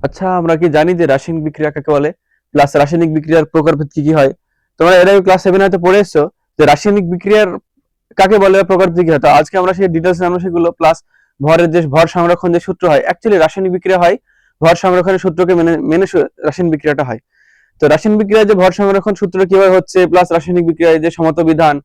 আচ্ছা, আমরা কি জানি যে রাসায়নিক বিক্রিয়া কাকে বলে, প্লাস রাসায়নিক বিক্রিয়ার প্রকারভেদ কি কি হয়? তোমরা এর আগে ক্লাস 7 হয়তো পড়ে এসছো যে রাসায়নিক বিক্রিয়ার কাকে বলে বা প্রকারভেদ কি হয়। তো আজকে আমরা সেই ডিটেইলস জানবো সেগুলো, প্লাস ভর সংরক্ষণ যে সূত্র হয়, অ্যাকচুয়ালি রাসায়নিক বিক্রিয়া হয় ভর সংরক্ষণের সূত্রকে মেনে মেনে রাসায়নিক বিক্রিয়াটা হয়। তো রাসায়নিক বিক্রিয়ায় যে ভর সংরক্ষণ সূত্র কিভাবে হচ্ছে, প্লাস রাসায়নিক বিক্রিয়ায় যে সমতা বিধান,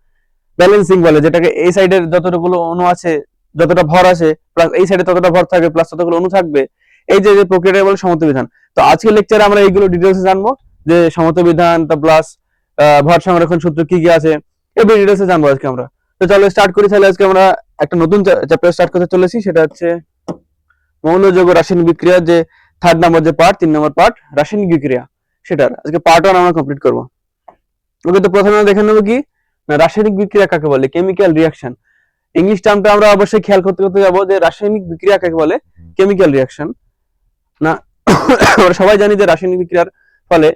ব্যালেন্সিং বলে, যেটাকে এই সাইডের যতগুলো অণু আছে, যতটা ভর আছে, প্লাস এই সাইডে ততটা ভর থাকবে, প্লাস ততগুলো অণু থাকবে, এই যে প্রক্রিয়াটা বলে সমতা বিধান। তো আজকের লেকচারে আমরা এইগুলো ডিটেলসে জানবো, যে সমতা বিধান তা প্লাস ভর সংরক্ষণ সূত্র কি কি আছে, এগুলো ডিটেলসে জানবো আজকে আমরা। তো চলো স্টার্ট করি তাহলে। আজকে আমরা একটা নতুন চ্যাপ্টার স্টার্ট করতে চলেছি, সেটা হচ্ছে মৌল যৌগ রাসায়নিক বিক্রিয়া, যে থার্ড নাম্বার যে পার্ট, 3 নম্বর পার্ট রাসায়নিক বিক্রিয়া, সেটার আজকে পার্ট 1 আমরা কমপ্লিট করবো। ওকে, তো প্রথমে আমরা দেখে নেবো কি না রাসায়নিক বিক্রিয়া কাকে বলে, কেমিক্যাল রিঅ্যাকশন। ইংলিশ টার্মটা আমরা অবশ্যই খেয়াল করতে করতে যাবো যে রাসায়নিক বিক্রিয়া কাকে বলে, কেমিক্যাল রিঅ্যাকশন না। আমরা সবাই জানি যে রাসায়নিক বিক্রিয়ার ফলে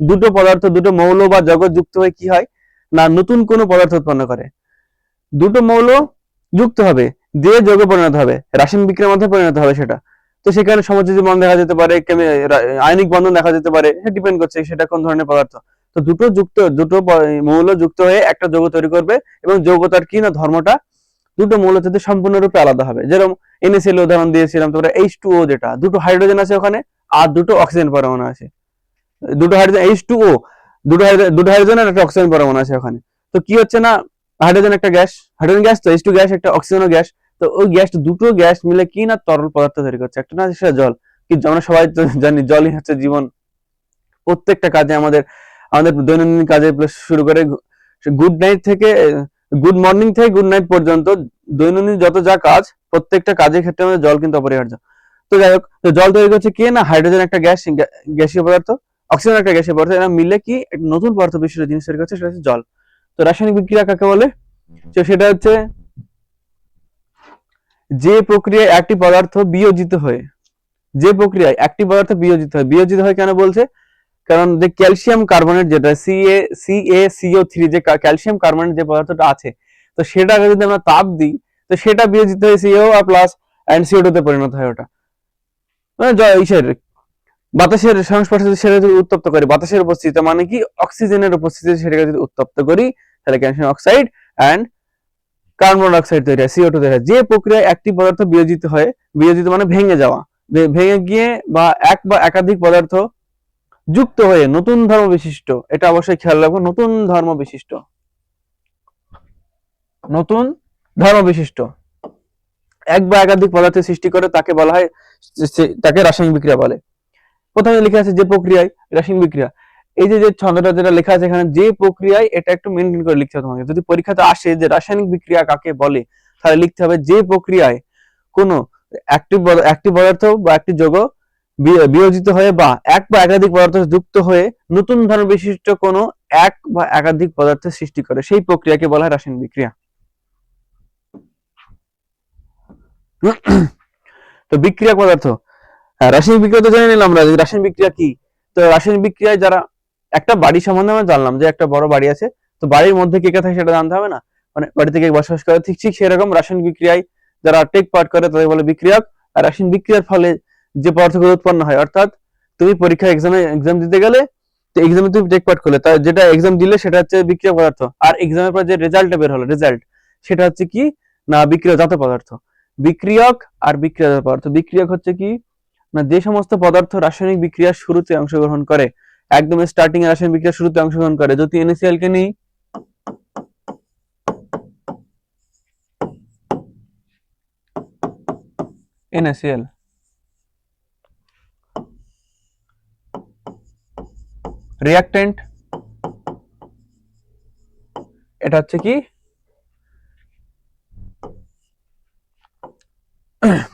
দুটো পদার্থ, দুটো মৌল বা যৌগ যুক্ত হয়ে কি হয় না নতুন কোনো পদার্থ উৎপন্ন করে। দুটো মৌল যুক্ত হবে, দিয়ে যৌগে পরিণত হবে, রাসায়নিক বিক্রিয়ার মধ্যে পরিণত হবে সেটা। তো সেখানে সমযোজী বন্ধন দেখা যেতে পারে, আয়নিক বন্ধন দেখা যেতে পারে, ডিপেন্ড করছে সেটা কোন ধরনের পদার্থ। তো দুটো মৌল যুক্ত হয়ে একটা যৌগ তৈরি করবে, এবং যৌগটার কি না ধর্মটা দুটো মৌল থেকে সম্পূর্ণরূপে আলাদা হবে। যেরকম NaCl উদাহরণ দিয়েছিলাম, তোমরা H2O, যেটা দুটো হাইড্রোজেন আছে ওখানে আর দুটো অক্সিজেন পরমাণু আছে, দুটো হাইড্রোজেন H2O, দুটো হাইড্রোজেন আর একটা অক্সিজেন পরমাণু আছে ওখানে। তো কি হচ্ছে না, হাইড্রোজেন একটা গ্যাস, হাইড্রোজেন গ্যাস, তো H2 গ্যাস, একটা অক্সিজেনও গ্যাস। তো ওই গ্যাস, দুটো গ্যাস মিলে কি না তরল পদার্থ তৈরি করছে, একটা না সেটা জল। কি আমরা সবাই তো জানি জলই হচ্ছে জীবন। প্রত্যেকটা কাজে আমাদের আমাদের দৈনন্দিন কাজে শুরু করে গুড নাইট থেকে গুড মর্নিং থেকে গুড নাইট পর্যন্ত দৈনন্দিন যত যা কাজ, প্রত্যেকটা কাজের ক্ষেত্রে আমাদের জল কিন্তু অপরিহার্য। তো যাই হোক, তো জল তৈরি করছে কি না হাইড্রোজেন একটা গ্যাস, গ্যাসীয় পদার্থ, অক্সিজেন একটা গ্যাসীয় পদার্থ, এরা মিলে কি একটা নতুন পদার্থ বিশিষ্ট জিনিস তৈরি করছে, সেটা হচ্ছে জল। তো রাসায়নিক বিক্রিয়া কাকে বলে, তো সেটা হচ্ছে যে প্রক্রিয়ায় একটি পদার্থ বিয়োজিত হয়ে, যে প্রক্রিয়ায় একটি পদার্থ বিয়োজিত হয় কেন বলছে, কারণ যে ক্যালসিয়াম কার্বনেট, যেটা CaCO3, যে ক্যালসিয়াম কার্বনেট যে পদার্থটা আছে, তো সেটাকে যদি আমরা তাপ দিই, তো সেটা বিয়োজিত হয়ে CO R plus and CO2 তে পরিণত হয়। ওটা মানে বাতাসের সংস্পর্শে সেটা যদি উত্তপ্ত করি, বাতাসের উপস্থিতিতে মানে কি অক্সিজেনের উপস্থিতিতে সেটাকে যদি উত্তপ্ত করি, তাহলে calcium oxide and carbon monoxide তৈরি হয়, CO2 তৈরি হয়। যে প্রক্রিয়ায় একটি পদার্থ বিয়োজিত মানে ভেঙে যাওয়া, ভেঙে গিয়ে বা এক বা একাধিক পদার্থ যুক্ত হয়ে নতুন ধর্ম বিশিষ্ট, এটা অবশ্যই খেয়াল রাখবো, নতুন ধর্ম বিশিষ্ট, নতুন ধর্ম বিশিষ্ট এক বা একাধিক পদার্থের সৃষ্টি করে, তাকে বলা হয়, তাকে রাসায়নিক বিক্রিয়া বলে। প্রথমে লেখা আছে যে প্রক্রিয়ায় রাসায়নিক বিক্রিয়া, এই যে ছন্দটা যেটা লেখা আছে এখানে, যে প্রক্রিয়ায়, এটা একটু মেনটেন করে লিখতে হবে তোমাকে। যদি পরীক্ষাতে আসে যে রাসায়নিক বিক্রিয়া কাকে বলে, তাহলে লিখতে হবে যে প্রক্রিয়ায় কোনো একটি পদার্থ বা একটি যৌগ বিয়োজিত হয়ে বা এক বা একাধিক পদার্থ যুক্ত হয়ে নতুন ধর্ম বিশিষ্ট কোনো এক বা একাধিক পদার্থের সৃষ্টি করে, সেই প্রক্রিয়াকে বলা হয় রাসায়নিক বিক্রিয়া। তো বিক্রিয়া পদার্থ, রাসায়নিক বিক্রিয়া তো জেনে নিলাম আমরা যে রাসায়নিক বিক্রিয়া কি। তো রাসায়নিক বিক্রিয়ায় যারা, একটা বাড়ি সম্বন্ধে আমরা জানলাম যে একটা বড় বাড়ি আছে, তো বাড়ির মধ্যে কে কে থাকে সেটা জানতে হবে না, মানে বাড়িতে কে বসবাস করে, ঠিক ঠিক সেরকম রাসায়নিক বিক্রিয়ায় যারা টেক পার্ট করে তাদের বলে বিক্রিয়ক। আর রাসায়নিক বিক্রিয়ার ফলে যে পদার্থগুলো উৎপন্ন হয়, অর্থাৎ তুমি পরীক্ষা এক্সাম দিতে গেলে, তো এক্সামে তুমি টেক পার্ট করলে, তার যেটা এক্সাম দিলে সেটা হচ্ছে বিক্রিয়া পদার্থ, আর এক্সামের পর যে রেজাল্টটা বের হলো, রেজাল্ট, সেটা হচ্ছে কি না বিক্রিয়াজাত পদার্থ। বিক্রিয়ক আর বিক্রিয়াজাত পদার্থ, বিক্রিয়ক হচ্ছে কি না যে সমস্ত পদার্থ রাসায়নিক বিক্রিয়ার শুরুতে অংশগ্রহণ করে, একদম স্টার্টিং এ রাসায়নিক বিক্রিয়ার শুরুতে অংশগ্রহণ করে। যদি NaCl কে নিই, NaCl, রিঅ্যাকট্যান্ট, এটা হচ্ছে কি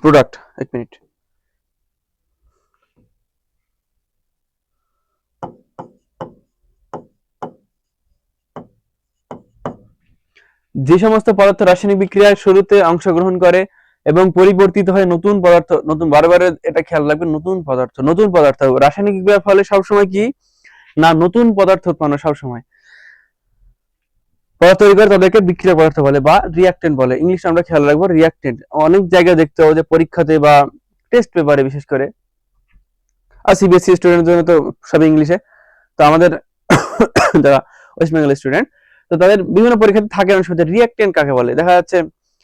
প্রোডাক্ট। এক মিনিট, যে সমস্ত পদার্থ রাসায়নিক বিক্রিয়ার শুরুতে অংশগ্রহণ করে এবং পরিবর্তিত হয় নতুন পদার্থ, নতুন, বারবার এটা খেয়াল রাখবেন, নতুন পদার্থ রাসায়নিক বিক্রিয়ার ফলে সবসময় কি না নতুন পদার্থ উৎপন্ন, সবসময় পদার্থ তৈরি করে তাদেরকে বিক্রিয়া পদার্থ বলে বা রিঅ্যাকট্যান্ট বলে। ইংলিশে আমরা খেয়াল রাখবো রিঅ্যাকট্যান্ট। অনেক জায়গায় দেখতে হবে যে পরীক্ষাতে বা টেস্ট পেপারে বিশেষ করে আর সিবিএসসি স্টুডেন্টের জন্য তো সব ইংলিশে। তো আমাদের যারা ওয়েস্ট বেঙ্গল স্টুডেন্ট, তো তাদের বিভিন্ন পরীক্ষাতে থাকে অনেক সময় রিঅ্যাক্টেন্ট কাকে বলে। দেখা যাচ্ছে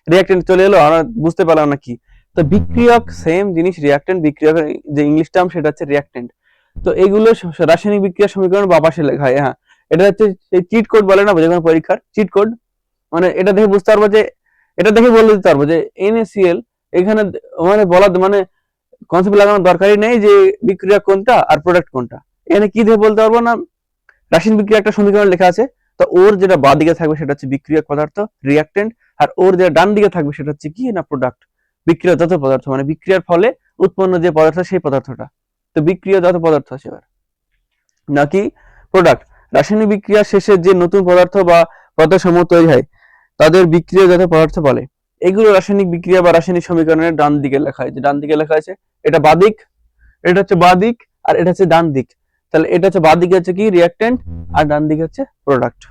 রিঅ্যাক্টেন্ট চলে এলো, আমরা বুঝতে পারলাম না কি। তো বিক্রিয়ক সেম জিনিস, রিঅ্যাক্টেন্ট বিক্রিয়ক যে ইংলিশ টার্ম সেটা হচ্ছে রিঅ্যাক্টেন্ট। তো এগুলো রাসায়নিক বিক্রিয়ার সমীকরণ বা পাশে লেখা হয়। হ্যাঁ, এটা হচ্ছে সেই চিট কোড বলে না, যে কোনো পরীক্ষার চিট কোড। মানে এটা দেখে বুঝতে পারবো যে, এটা দেখে বলে দিতে পারবো যে NaCl এখানে, মানে বলা মানে কনসেপ্ট লাগানোর দরকারই নেই যে বিক্রিয়া কোনটা আর প্রোডাক্ট কোনটা। এখানে কি দিয়ে বলতে পারবো না, রাসায়নিক বিক্রিয়া একটা সমীকরণ লেখা আছে, তো ওর যেটা বাঁ দিকে থাকবে সেটা হচ্ছে বিক্রিয়ক পদার্থ রিঅ্যাক্টেন্ট, আর ওর যেটা ডান দিকে থাকবে সেটা হচ্ছে কি না প্রোডাক্ট, বিক্রিয়াজাত পদার্থ, মানে বিক্রিয়ার ফলে উৎপন্ন যে পদার্থ সেই পদার্থটা। তো বিক্রিয়াজাত পদার্থ আছে এবার, নাকি প্রোডাক্ট। রাসায়নিক বিক্রিয়া শেষে যে নতুন পদার্থ বা পদার্থসমূহ তৈরি হয় তাদের বিক্রিয়াজাত পদার্থ বলে। এগুলো রাসায়নিক বিক্রিয়া বা রাসায়নিক সমীকরণের ডান দিকে লেখা আছে, ডান দিকে লেখা আছে, এটা বাঁ দিক, এটা হচ্ছে বাঁ দিক, আর এটা হচ্ছে ডান দিক। তাহলে এটা হচ্ছে বাঁ দিকে হচ্ছে কি রিঅ্যাক্টেন্ট, আর ডান দিকে হচ্ছে প্রোডাক্ট।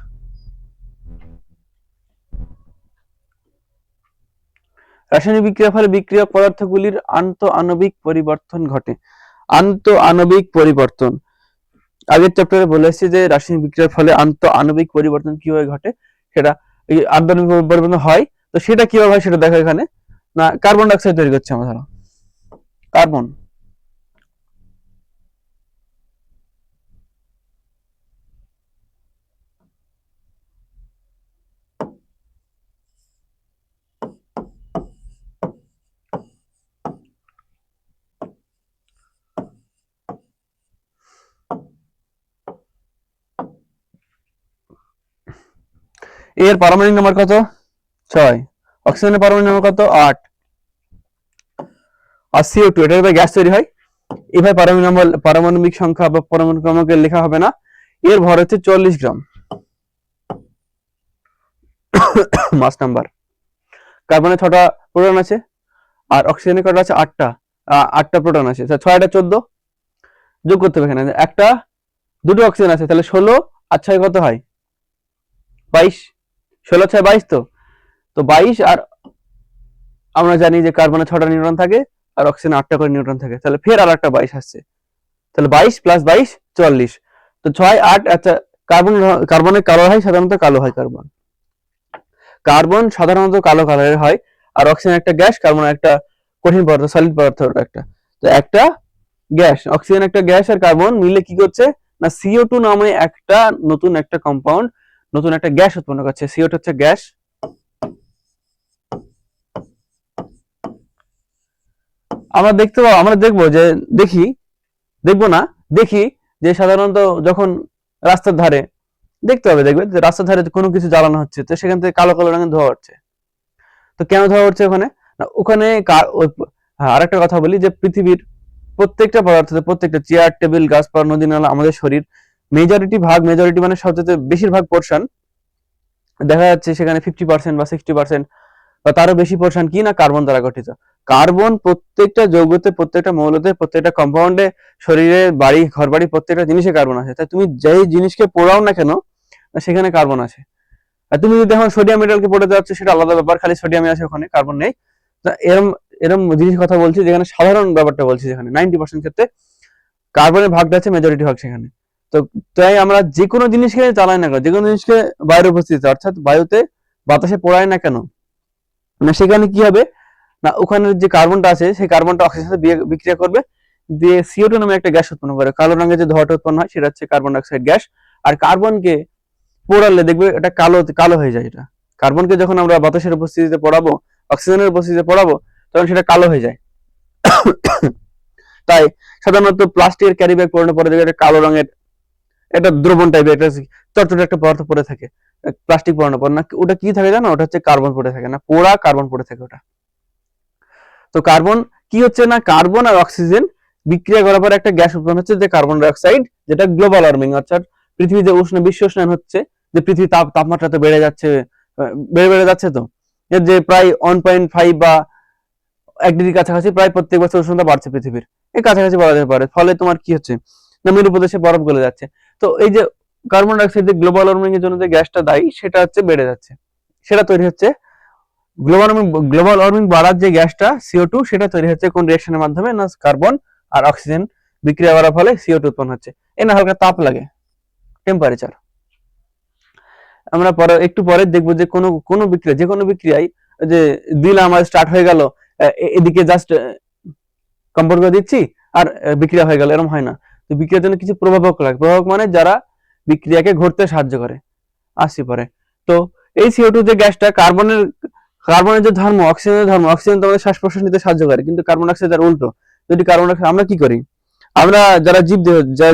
রাসায়নিক বিক্রিয়ার ফলে বিক্রিয়ক পদার্থগুলির আন্তঃআণবিক পরিবর্তন ঘটে। আন্তঃআণবিক পরিবর্তন আগের চ্যাপ্টারে বলে এসেছি যে রাসায়নিক বিক্রিয়ার ফলে আন্তঃআণবিক পরিবর্তন কিভাবে ঘটে, সেটা এই আন্তঃআণবিক পরিবর্তন হয়। তো সেটা কিভাবে হয় সেটা দেখো এখানে। না, কার্বন ডাইঅক্সাইড তৈরি করছে আমরা, ধরো কার্বন, এর পারমাণবিক নম্বর কত? 6। অক্সিজেনের পারমাণবিক নম্বর কত? 8। আর CO2 এটা গ্যাস তৈরি হয়। এভাবে পারমাণবিক সংখ্যা বা পারমাণবিক ক্রমাঙ্কে লেখা হবে না। এর ভর হচ্ছে 40 গ্রাম। মাস নাম্বার। কার্বনের 6টা প্রোটন আছে, আর অক্সিজেনের কটা আছে? 8টা। 8টা প্রোটন আছে, 6 আর 14 যোগ করতে হবে এখানে। একটা দুটো অক্সিজেন আছে, তাহলে 16 আর 6 কত হয়? 22। 16 6 22। তো 22, আর আমরা জানি যে কার্বনে 6টা নিউট্রন থাকে আর অক্সিজেনে 8টা করে নিউট্রন থাকে, তাহলে ফের আর একটা 22 আসছে। তাহলে 22 প্লাস 22 40। তো 6 8। আচ্ছা, কার্বনের কালো হয়, সাধারণত কালো হয় কার্বন। কার্বন সাধারণত কালো কালারের হয়, আর অক্সিজেন একটা গ্যাস, কার্বন একটা কঠিন পদার্থ, সলিড পদার্থ একটা। তো একটা গ্যাস, অক্সিজেন একটা গ্যাস, আর কার্বন মিলে কি করছে না CO2 নামে একটা নতুন একটা কম্পাউন্ড, নতুন একটা গ্যাস উৎপন্ন করছে। CO2 হচ্ছে গ্যাস। আমরা দেখবো যে, দেখবো না, দেখি যে সাধারণত যখন রাস্তার ধারে দেখতে হবে, দেখবে যে রাস্তার ধারে কোনো কিছু জ্বালানো হচ্ছে, তো সেখান থেকে কালো কালো রঙের ধোঁয়া উঠছে। তো কেন ধোঁয়া উঠছে ওখানে? না ওখানে হ্যাঁ, আরেকটা কথা বলি যে পৃথিবীর প্রত্যেকটা পদার্থতে, প্রত্যেকটা চেয়ার টেবিল গাছপালা নদী নালা আমাদের শরীর, মেজরিটি মানে সবচেয়ে বেশিরভাগ পোর্শন দেখা যাচ্ছে সেখানে 50% বা 60% বা তারও বেশি পোর্শন কি না কার্বন দ্বারা গঠিত। কার্বন প্রত্যেকটা যৌগতে, প্রত্যেকটা মৌলতে, প্রত্যেকটা কম্পাউন্ডে, শরীরের বাড়ি ঘর বাড়ি প্রত্যেকটা জিনিসে কার্বন আছে। তাই তুমি যেই জিনিসকে পোড়াও না কেন সেখানে কার্বন আছে। আর তুমি যদি এখন সোডিয়াম মেটালকে পড়ে যাচ্ছ সেটা আলাদা ব্যাপার, খালি সোডিয়ামে আছে, ওখানে কার্বন নেই। এরম এরম জিনিস কথা বলছি যেখানে সাধারণ ব্যাপারটা বলছি, যেখানে 90% ক্ষেত্রে কার্বনের ভাগটা আছে মেজরিটি ভাগ সেখানে। তো তাই আমরা যে কোনো জিনিসকে চালাই না কেন, যে কোনো জিনিসকে বায়ুর উপস্থিতি অর্থাৎ বায়ুতে বাতাসে পোড়ায় না কেন, না সেখানে কি হবে না ওখানে যে কার্বনটা আছে সেই কার্বনটা অক্সিজেনের সাথে বিক্রিয়া করবে, দিয়ে CO2 নামে একটা গ্যাস উৎপন্ন করে। কালো রঙের যে ধোঁয়াটা উৎপন্ন হয় সেটা হচ্ছে কার্বন ডাইঅক্সাইড গ্যাস। আর কার্বনকে পোড়ালে দেখবে এটা কালো কালো হয়ে যায়। এটা কার্বনকে যখন আমরা বাতাসের উপস্থিতিতে পোড়াবো, অক্সিজেনের উপস্থিতিতে পোড়াবো, তখন সেটা কালো হয়ে যায়। তাই সাধারণত প্লাস্টিকের ক্যারি ব্যাগ পরানোর পরে দেখবে কালো রঙের একটা দ্রবণ টাইপের একটা চটচটে একটা পদার্থ পড়ে থাকে প্লাস্টিক পরানোর পর। না ওটা কি থাকে জানো? ওটা হচ্ছে কার্বন পড়ে থাকে, না পোড়া কার্বন পড়ে থাকে ওটা। তো কার্বন কি হচ্ছে না, কার্বন আর অক্সিজেন বিক্রিয়া করার পর একটা গ্যাস উৎপন্ন হচ্ছে যে কার্বন ডাই অক্সাইড, যেটা গ্লোবাল ওয়ার্মিং, অর্থাৎ পৃথিবী যে বিশ্ব উষ্ণায়ন হচ্ছে, যে পৃথিবীর তাপমাত্রা তো বেড়ে যাচ্ছে, বেড়ে যাচ্ছে। তো এর যে প্রায় 1.5 বা 1 ডিগ্রির কাছাকাছি প্রায় প্রত্যেক বছর উষ্ণতা বাড়ছে পৃথিবীর, এর কাছাকাছি বলা যেতে পারে। ফলে তোমার কি হচ্ছে না মেরুপ্রদেশে বরফ গলে যাচ্ছে। তো এই যে কার্বন ডাই অক্সাইড যে গ্লোবাল ওয়ার্মিং এর জন্য যে গ্যাসটা দায়ী সেটা হচ্ছে বেড়ে যাচ্ছে, সেটা তৈরি হচ্ছে গ্লোবাল ওয়ার্মিং বাড়ার যে গ্যাসটা CO2 সেটা তৈরি হচ্ছে কোন রিঅ্যাকশনের মাধ্যমে? না কার্বন আর অক্সিজেন বিক্রিয়া করার ফলে CO2 উৎপন্ন হচ্ছে। এর না হালকা তাপ লাগে, টেম্পারেচার। আমরা একটু পরে দেখবো যে কোনো বিক্রিয়া, যে কোনো বিক্রিয়ায় যে দিলাম আর স্টার্ট হয়ে গেল, এদিকে জাস্ট কম্পাউন্ড করে দিচ্ছি আর বিক্রিয়া হয়ে গেল, এরকম হয় না। তো বিক্রিয়ার জন্য কিছু প্রভাবক লাগে। প্রভাবক মানে যারা বিক্রিয়াকে ঘটতে সাহায্য করে। আসছি পরে। তো এই CO2 যে গ্যাসটা, কার্বনের যে ধর্ম, অক্সিজেনের ধর্ম, অক্সিজেন তোমাদের শ্বাস প্রশ্বাস নিতে সাহায্য করে, কিন্তু কার্বন ডাইঅক্সাইড তার উল্টো। যদি কার্বন ডাইঅক্সাইড, আমরা কি করি, আমরা যারা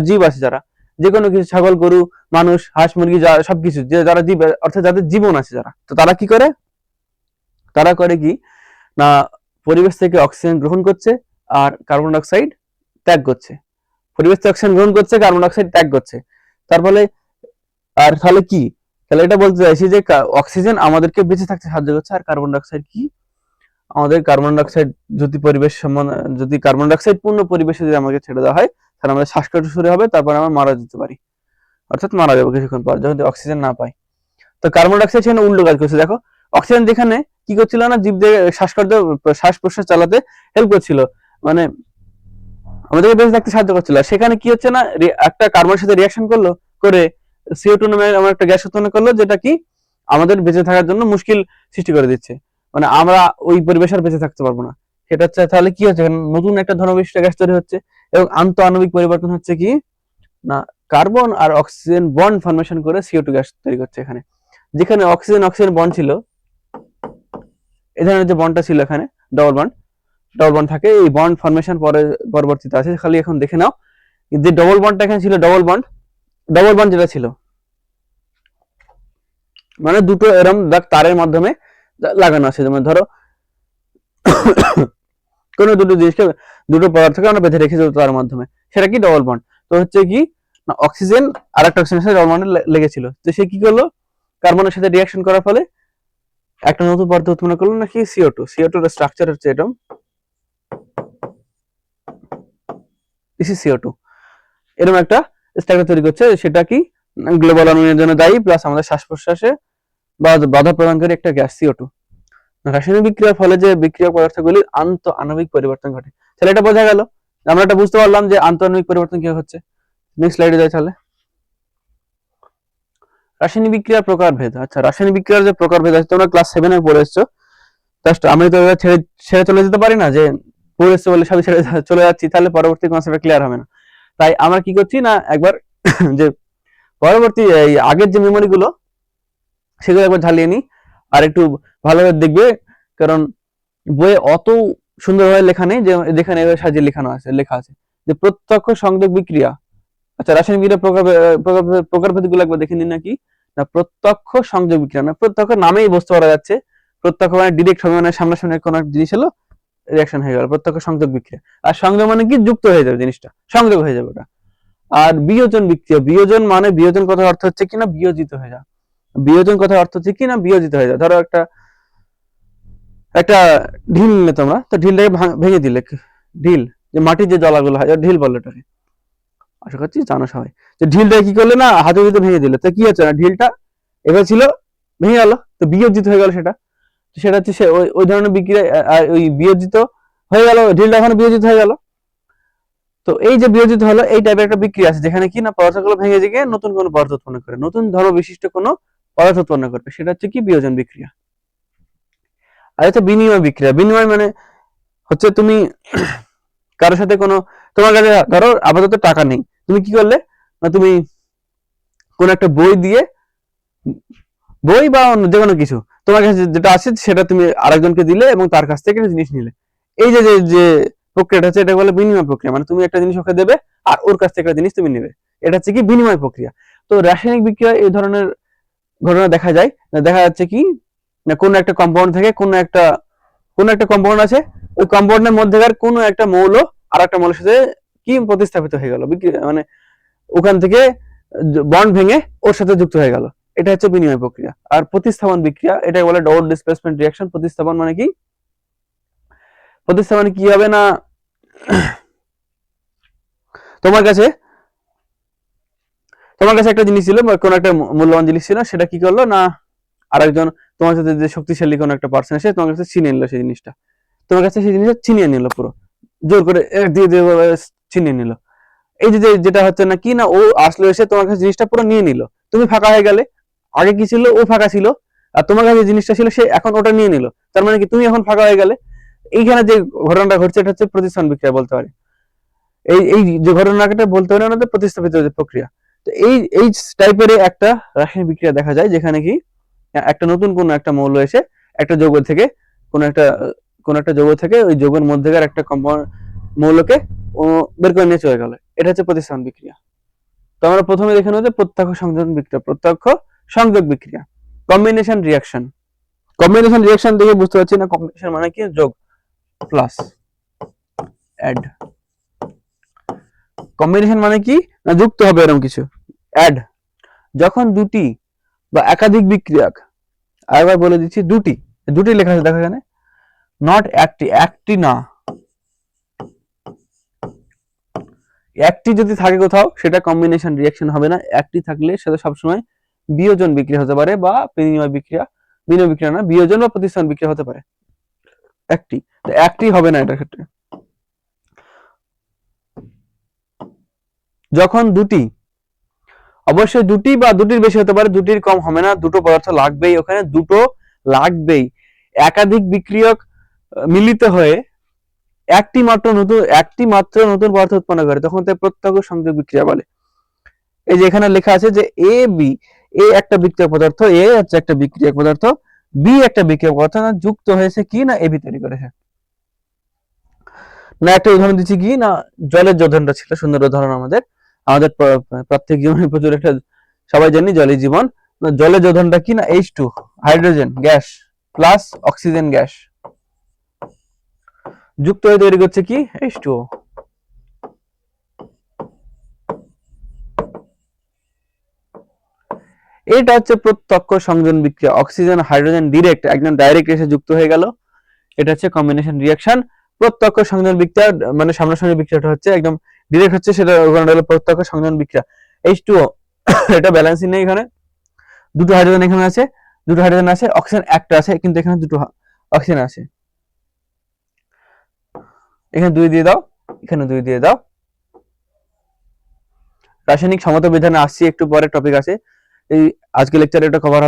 জীব আছে, যারা যে কোনো কিছু, ছাগল, গরু, মানুষ, হাঁস, মুরগি, সবকিছু যারা জীব, অর্থাৎ যাদের জীবন আছে যারা, তো তারা কি করে, তারা করে কি না, পরিবেশ থেকে অক্সিজেন গ্রহণ করছে আর কার্বন ডাইঅক্সাইড ত্যাগ করছে। পরিবেশ থেকে অক্সিজেন গ্রহণ করছে, কার্বন ডাইঅক্সাইড ত্যাগ করছে। তার ফলে আর তাহলে কি, তাহলে এটা বলতে চাইছি যে অক্সিজেন আমাদেরকে বেঁচে থাকতে সাহায্য করছে, আর কার্বন ডাইঅক্সাইড কি, আমাদের কার্বন ডাইঅক্সাইড যদি কার্বন ডাইঅক্সাইড পূর্ণ পরিবেশে যদি আমাকে ছেড়ে দেওয়া হয়, তাহলে আমাদের শ্বাসকষ্ট শুরু হবে, তারপর আমরা মারা যেতে পারি, অর্থাৎ মারা যাবো কিছুক্ষণ পর যদি অক্সিজেন না পাই। তো কার্বন ডাইঅক্সাইড সেখানে উল্টো কাজ করছে। দেখো, অক্সিজেন যেখানে কি করছিল না, জীবদের শ্বাস প্রশ্বাস চালাতে হেল্প করছিল, মানে আমাদেরকে বেঁচে থাকতে সাহায্য করছিল, সেখানে কি হচ্ছে না, একটা কার্বনের সাথে রিয়াকশন করে CO2 নামে আমার একটা গ্যাস উৎপন্ন করলো, যেটা কি আমাদের বেঁচে থাকার জন্য মুশকিল সৃষ্টি করে দিচ্ছে, মানে আমরা ওই পরিবেশে আর বেঁচে থাকতে পারবো না। সেটা হচ্ছে, তাহলে কি হচ্ছে, নতুন একটা ধর্মবিশিষ্ট গ্যাস তৈরি হচ্ছে, এবং আন্তঃআণবিক পরিবর্তন হচ্ছে কি না, কার্বন আর অক্সিজেন বন্ড ফর্মেশন করে CO2 গ্যাস তৈরি করছে। এখানে যেখানে অক্সিজেন বন্ড ছিল, এই ধরনের যে বন্ডটা ছিল এখানে, ডবল বন্ড থাকে, এই বন্ড ফর্মেশন পরবর্তীতে আছে। খালি এখন দেখে নাও যে ডবল বন্ডটা এখানে ছিল, ডবল বন্ড যেটা ছিল, মানে দুটো এরম তারের মাধ্যমে লাগানো আছে। যেমন ধরো কোনো দুটো পদার্থকে আমরা বেঁধে রেখেছি তার মাধ্যমে, সেটা কি ডবল বন্ড। তো হচ্ছে কি না, অক্সিজেন আর একটা অক্সিজেনের সাথে ডবল বন্ড লেগেছিল, তো সে কি করলো, কার্বনের সাথে রিয়াকশন করার ফলে একটা নতুন পদার্থ উৎপন্ন করলো, নাকি CO2। এর স্ট্রাকচার হচ্ছে এটা, CO2 এরকম একটা স্ট্রাকচার তৈরি করছে, সেটা কি গ্লোবাল ওয়ার্মিং এর জন্য দায়ী, প্লাস আমাদের শ্বাস প্রশ্বাসে বাধা প্রদানকারী একটা গ্যাস CO2। রাসায়নিক বিক্রিয়ার ফলে যে বিক্রিয়া পদার্থগুলির আন্তঃআণবিক পরিবর্তন ঘটে। তাহলে এটা বোঝা গেল, আমরা এটা বুঝতে পারলাম যে আন্তঃআণবিক পরিবর্তন কি হচ্ছে। নেক্সট স্লাইডে যাই তাহলে। রাসায়নিক বিক্রিয়ার প্রকারভেদ। আচ্ছা, রাসায়নিক বিক্রিয়ার যে প্রকারভেদ আছে, তোমরা ক্লাস 7 এ পড়ে এসছো। জাস্ট আমি তো ছেড়ে চলে যেতে পারি না, যে পড়ে এসছো বলে সবই ছেড়ে চলে যাচ্ছি, তাহলে পরবর্তী কনসেপ্ট ক্লিয়ার হবে না। তাই আমরা কি করছি না, একবার যে পরবর্তী এই আগের যে মেমোরি গুলো, সেগুলো একবার ঝালিয়ে নিই আর একটু ভালোভাবে দেখবে, কারণ বইয়ে অত সুন্দরভাবে লেখা নেই, যে যেখানে সাজিয়ে লেখা আছে যে প্রত্যক্ষ সংযোগ বিক্রিয়া। আচ্ছা, রাসায়নিক বিক্রিয়া প্রকারভেদ গুলো একবার দেখে নিন নাকি না, প্রত্যক্ষ সংযোগ বিক্রিয়া না, প্রত্যক্ষ নামেই বুঝতে পারা যাচ্ছে, প্রত্যক্ষ মানে ডিরেক্ট হবে, মানে সামনাসামনি কোনো একটা জিনিস হলো, রিয়াকশন হয়ে গেল, প্রত্যক্ষ সংযোগ বিক্রিয়া। আর সংযোগ মানে কি, যুক্ত হয়ে যাবে জিনিসটা, সংযোগ হয়ে যাবে ওটা। আর বিয়োজন বিক্রিয়া, বিয়োজন মানে, বিয়োজন কথার অর্থ হচ্ছে কিনা বিয়োজিত হয়ে যাওয়া, বিয়োজন কথার অর্থ হচ্ছে কিনা বিয়োজিত হয়ে যাওয়া। ধরো একটা ঢিল নিলে তোমরা, তো ঢিলটাকে ভেঙে দিলে, ঢিল যে মাটির যে দলাগুলো হয়, ঢিল বলে এটাকে, আশা করছি জানো সবাই। যে ঢিলটাকে কি করলে না, হাতুড়িতে ভেঙে দিলে, তো কি হচ্ছে না, ঢিলটা এবার ছিল, ভেঙে গেল, তো বিয়োজিত হয়ে গেল সেটা। সেটা হচ্ছে ওই ধরনের বিক্রিয়া, ওই বিয়োজিত হয়ে গেল, ঢিলটা এখন বিয়োজিত হয়ে গেল। তো এই যে বিয়োজিত হলো, এই টাইপের একটা বিক্রিয়া আছে, যেখানে কি না পদার্থগুলো ভেঙে গিয়ে নতুন কোনো পদার্থ উৎপন্ন করে, নতুন ধর্ম বিশিষ্ট কোনো পদার্থ উৎপন্ন করবে, সেটা হচ্ছে কি বিয়োজন বিক্রিয়া। আর হচ্ছে বিনিময় বিক্রিয়া। বিনিময় মানে হচ্ছে তুমি কারোর সাথে তোমার কাছে ধরো আপাতত টাকা নেই, তুমি কি করলে না, তুমি কোন একটা বই বা অন্য যে কোনো কিছু, তোমার কাছে যেটা আছে সেটা তুমি আরেকজনকে দিলে এবং তার কাছ থেকে জিনিস নিলে। এই যে যে প্রক্রিয়াটা হচ্ছে, এটা বলে বিনিময় প্রক্রিয়া। মানে তুমি একটা জিনিস ওকে দেবে আর ওর কাছ থেকে একটা জিনিস তুমি নেবে, এটা হচ্ছে কি বিনিময় প্রক্রিয়া। তো রাসায়নিক বিক্রিয়া এই ধরনের ঘটনা দেখা যায়, দেখা যাচ্ছে কি না, কোন একটা কম্পাউন্ড থেকে কোন একটা কম্পাউন্ড আছে, ওই কম্পাউন্ডের মধ্যেকার কোন একটা মৌল আর একটা মৌলের সাথে কি প্রতিস্থাপিত হয়ে গেল, মানে ওখান থেকে বন্ড ভেঙে ওর সাথে যুক্ত হয়ে গেল, এটা হচ্ছে বিনিময় প্রক্রিয়া। আর প্রতিস্থাপন বিক্রিয়া, এটা বলে ডট ডিসপ্লেসমেন্ট রিঅ্যাকশন। প্রতিস্থাপন মানে কি, প্রতিস্থাপন কি হবে না, তোমার কাছে একটা জিনিস ছিল, কোন একটা মূল্যবান জিনিস ছিল, সেটা কি করলো না, আরেকজন তোমার সাথে যে শক্তিশালী কোন একটা পার্সন এসে তোমার কাছে ছিনিয়ে নিল, সেই জিনিসটা তোমার কাছে, সেই জিনিসটা ছিনিয়ে নিল, পুরো জোর করে দিয়ে ছিনিয়ে নিল। এই যে যেটা হচ্ছে না কি না, ও আসলো, এসে তোমার কাছে জিনিসটা পুরো নিয়ে নিল, তুমি ফাঁকা হয়ে গেলে। আগে কি ছিল, ও ফাঁকা ছিল, আর তোমার কাছে জিনিসটা ছিল, সে এখন ওটা নিয়ে নিল, তার মানে কি তুমি এখন ফাঁকা হয়ে গেলে। এইখানে যে ঘটনাটা ঘটছে এটা হচ্ছে প্রতিস্থান বিক্রিয়া বলতে পারে। এই এই যে ঘটনাটা বলতে পারে আমাদের প্রতিস্থাপিত যে প্রক্রিয়া। তো এই টাইপের একটা রাসায়নিক বিক্রিয়া দেখা যায় যেখানে কি একটা নতুন কোন একটা মৌল এসে একটা যৌগ থেকে কোন একটা যৌগ থেকে ওই যৌগের মধ্যেকার একটা কম্পাউন্ড মৌলকে বের করে নিয়ে চলে গেল, এটা হচ্ছে প্রতিস্থাপন বিক্রিয়া। তো আমরা প্রথমে দেখে নেব যে প্রত্যক্ষ সংযোজন বিক্রিয়া, প্রত্যক্ষ সংযোগ বিক্রিয়া, কম্বিনেশন রিঅ্যাকশন। কম্বিনেশন রিঅ্যাকশন দেখে বুঝতে পারছি না কম্বিনেশন মানে কি, যোগ, প্লাস, অ্যাড। কম্বিনেশন মানে কি না যুক্ত হবে এরকম কিছু, অ্যাড। যখন দুটি বা একাধিক বিক্রিয়ক, আরেকবার বলে দিচ্ছি, দুটি দুটি লেখা আছে দেখো এখানে, নট একটি, একটি না, একটি যদি থাকে কোথাও সেটা কম্বিনেশন রিঅ্যাকশন হবে না, একটি থাকলে সেটা সবসময় বিয়োজন বিক্রিয়া হতে পারে বা বিনিময় বিক্রিয়া, বিনিময় বিক্রিয়া না, বিয়োজন বা প্রতিস্থাপন বিক্রিয়া হতে পারে। একটি, একটি হবে না এটার ক্ষেত্রে। যখন দুটি, অবশ্যই দুটি বা দুটির বেশি হতে পারে, দুটির কম হবে না, দুটো পদার্থ লাগবেই, ওখানে দুটো লাগবেই। একাধিক বিক্রিয়ক মিলিত হয়ে একটি মাত্র নতুন পদার্থ উৎপন্ন করে, তখন তাই প্রত্যক্ষ সংযোগ বিক্রিয়া বলে। এই যে এখানে লেখা আছে যে এ বি, এ একটা বিক্রিয়ক পদার্থ, এ হচ্ছে একটা বিক্রিয়ক পদার্থ, বি একটা বিক্রিয়ক পদার্থ, না যুক্ত হয়েছে কি না এবি তৈরি করেছে। না একটা উদাহরণ দিচ্ছি কি না, জলের যে উদাহরণটা ছিল, সুন্দর উদাহরণ, আমাদের আমাদের প্রত্যেক জীবনে প্রচুর একটা, সবাই জানি জলের জীবন। জলের উদাহরণটা কি না, H2, hydrogen gas plus oxygen gas যুক্ত হয়ে তৈরি করছে কি, H2O। এটা হচ্ছে প্রত্যক্ষ সংযোজন বিক্রিয়া, অক্সিজেন হাইড্রোজেন ডিরেক্ট, একদম ডাইরেক্ট এসে যুক্ত হয়ে গেল, এটা হচ্ছে কম্বিনেশন রিঅ্যাকশন। প্রত্যক্ষ সংযোজন বিক্রিয়া মানে সামনাসামনি বিক্রিয়াটা হচ্ছে একদম ডিরেক্ট হচ্ছে, সেটা হলো প্রত্যক্ষ সংযোজন বিক্রিয়া। H2O এটা ব্যালেন্সিং নেই, এখানে দুটো হাইড্রোজেন এখানে আছে, দুটো হাইড্রোজেন আছে, অক্সিজেন একটা আছে, কিন্তু এখানে দুটো অক্সিজেন আছে, এখানে দুই দিয়ে দাও, এখানে দুই দিয়ে দাও। রাসায়নিক সমতা বিধানে আসছি একটু পরে, টপিক আছে, এই আজকে লেকচারে এটা কভার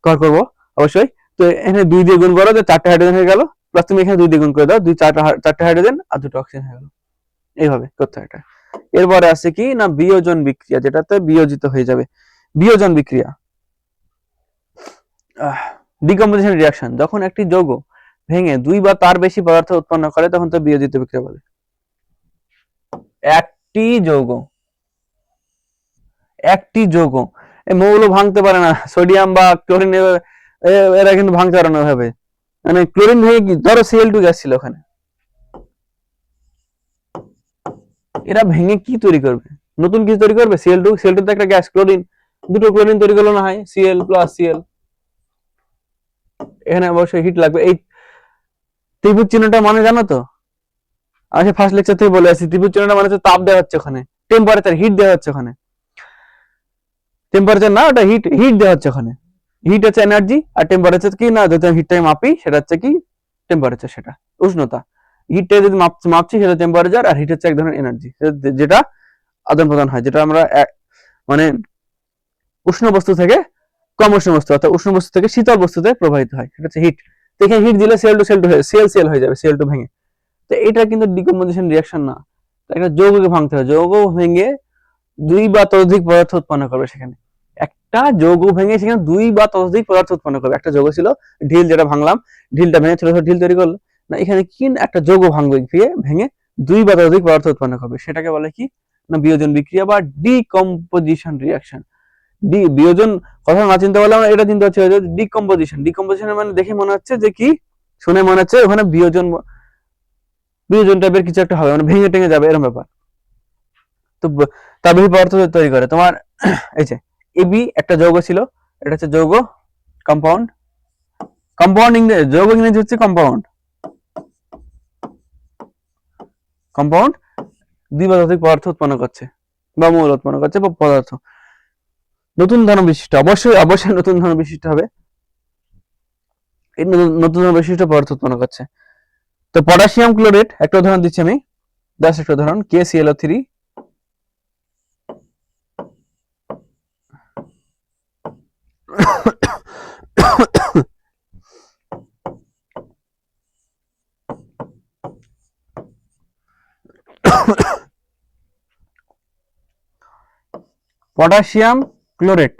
করব অবশ্যই। তো এখানে দুই দিয়ে গুণ করো, চারটে হাইড্রোজেন হয়ে গেল, প্লাস তুমি এখানে দুই দিয়ে গুণ করে দাও, চারটে হাইড্রোজেন আর দুটো অক্সিজেন হয়ে গেল, এইভাবে করতে হয় এটা। এরপরে আছে কি না বিয়োজন বিক্রিয়া, যেটাতে বিয়োজিত হয়ে যাবে, বিয়োজন বিক্রিয়া, ডিকম্পোজিশন রিঅ্যাকশন। যখন একটি যৌগ ভেঙে দুই বা তার বেশি পদার্থ উৎপন্ন করে তখন তো বিয়োজিত বিক্রিয়া বলে। একটি যৌগ এই মৌল ভাঙতে পারে না, সোডিয়াম বা ক্লোরিন এরা কিন্তু ভাঙতে পারে না ভাবে, মানে ক্লোরিন ভেঙে কি, ধরো Cl2 গ্যাস ছিল ওখানে, এরা ভেঙে কি তৈরি করবে, নতুন কিছু তৈরি করবে, Cl2 তো একটা গ্যাস, ক্লোরিন, দুটো ক্লোরিন তৈরি করলো না হয়, Cl প্লাস Cl, এখানে অবশ্যই হিট লাগবে। এই ত্রিভুজ চিহ্নটা মানে জানো তো, আমি ফার্স্ট লেকচার থেকে বলে আসছি, ত্রিভুজ চিহ্নটা মানে হচ্ছে তাপ দেওয়া হচ্ছে ওখানে, টেম্পারেচার, হিট দেওয়া হচ্ছে ওখানে, টেম্পারেচার না, ওটা হিট দেওয়া হচ্ছে ওখানে, হিট হচ্ছে এনার্জি, আর টেম্পারেচার কি না, যদি আমি হিটটাকে মাপি সেটা হচ্ছে কি টেম্পারেচার, সেটা উষ্ণতা, হিটটা যদি মাপছি সেটা টেম্পারেচার, আর হিট হচ্ছে এক ধরনের এনার্জি যেটা আদান প্রদান হয়, যেটা আমরা মানে উষ্ণ বস্তু থেকে কম উষ্ণ বস্তু, অর্থাৎ উষ্ণ বস্তু থেকে শীতল বস্তুতে প্রবাহিত হয়, সেটা হচ্ছে হিট। তো এখানে হিট দিলে সেল হয়ে যাবে, Cl2 ভেঙে। তো এটা কিন্তু ডিকম্পোজিশন রিঅ্যাকশন না, একটা যৌগকে ভাঙতে হবে, যৌগ ভেঙে দুই বা ততোধিক পদার্থ উৎপন্ন করবে, সেখানে একটা যৌগ ভেঙে সেখানে দুই বা ততোধিক পদার্থ উৎপন্ন করবে। একটা যৌগ ছিল ঢিল, যেটা ভাঙলাম, ঢিলটা ভেঙে ছোট ছোট ঢিল তৈরি করলো, না এখানে কি একটা যৌগ ভাঙবে, ভেঙে দুই বা ততোধিক পদার্থ উৎপন্ন করবে, সেটাকে বলে কি না বিয়োজন বিক্রিয়া বা ডিকম্পোজিশন রিঅ্যাকশন। বিয়োজন কথা না চিন্তা করলে আমরা এটা চিন্তা হচ্ছে ডিকম্পোজিশন মানে দেখে মনে হচ্ছে যে কি, শুনে মনে হচ্ছে ওখানে বিয়োজন টাইপের কিছু একটা হবে, মানে ভেঙে টেঙে যাবে এরকম ব্যাপার। তো তার বেশি পদার্থ তৈরি করে তোমার এই যে এবি একটা যৌগ ছিল, এটা হচ্ছে যৌগ, কম্পাউন্ড, যৌগ ইংরেজি হচ্ছে কম্পাউন্ড দুই বা ততোধিক পদার্থ উৎপন্ন করছে বা মৌল উৎপন্ন করছে বা পদার্থ, নতুন ধর্ম বিশিষ্ট, অবশ্যই নতুন ধর্ম বিশিষ্ট হবে, এই নতুন ধর্ম বিশিষ্ট পদার্থ উৎপন্ন করছে। তো পটাশিয়াম ক্লোরেট একটা উদাহরণ দিচ্ছি আমি, জাস্ট একটা উদাহরণ, KClO3 potassium chlorate.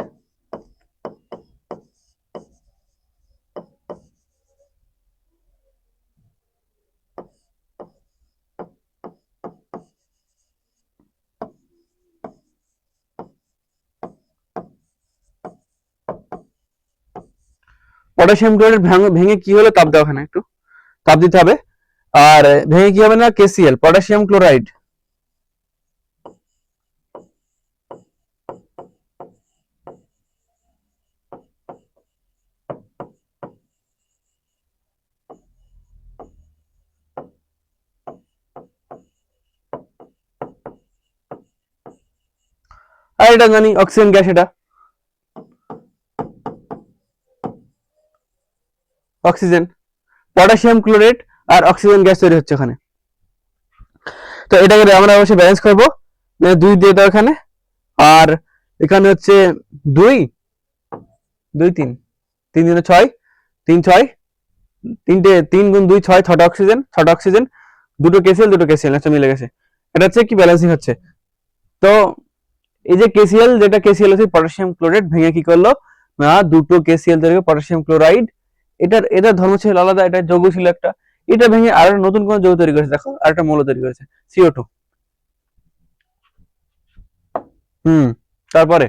Potassium chloride ভেঙে কি হলো, তাপ দাও, ওখানে একটু তাপ দিতে হবে। আর ভেঙে কি হবে না, কেসিএল, পটাশিয়াম ক্লোরাইড। আর এটা জানি অক্সিজেন গ্যাস, এটা অক্সিজেন, পটাশিয়াম ক্লোরেট আর অক্সিজেন গ্যাস তৈরি হচ্ছে ওখানে। তো এটাকে আমরা অবশ্যই ব্যালেন্স করবো, 2 দিয়ে দাও এখানে। আর এখানে হচ্ছে 2 2 3 3 দিনে 6, 3 6, 3 গুণ 2 6, 6টা অক্সিজেন, 6টা অক্সিজেন, দুটো কেসিএল আচ্ছা মিলে গেছে। এটা হচ্ছে কি ব্যালেন্সিং হচ্ছে। তো এই যে কেসিএল, যেটা কেসিএল হচ্ছে পটাশিয়াম ক্লোরাইড, ভেঙে কি করলো না, দুটো কেসিএল তৈরি করে পটাশিয়াম ক্লোরাইড। এটার ধর্ম ছিল আলাদা, এটা যৌগ ছিল একটা, এটা ভেঙে আর নতুন কোন যৌগ তৈরি করেছে, দেখো আর একটা মৌল তৈরি করেছে, CO2। তারপরে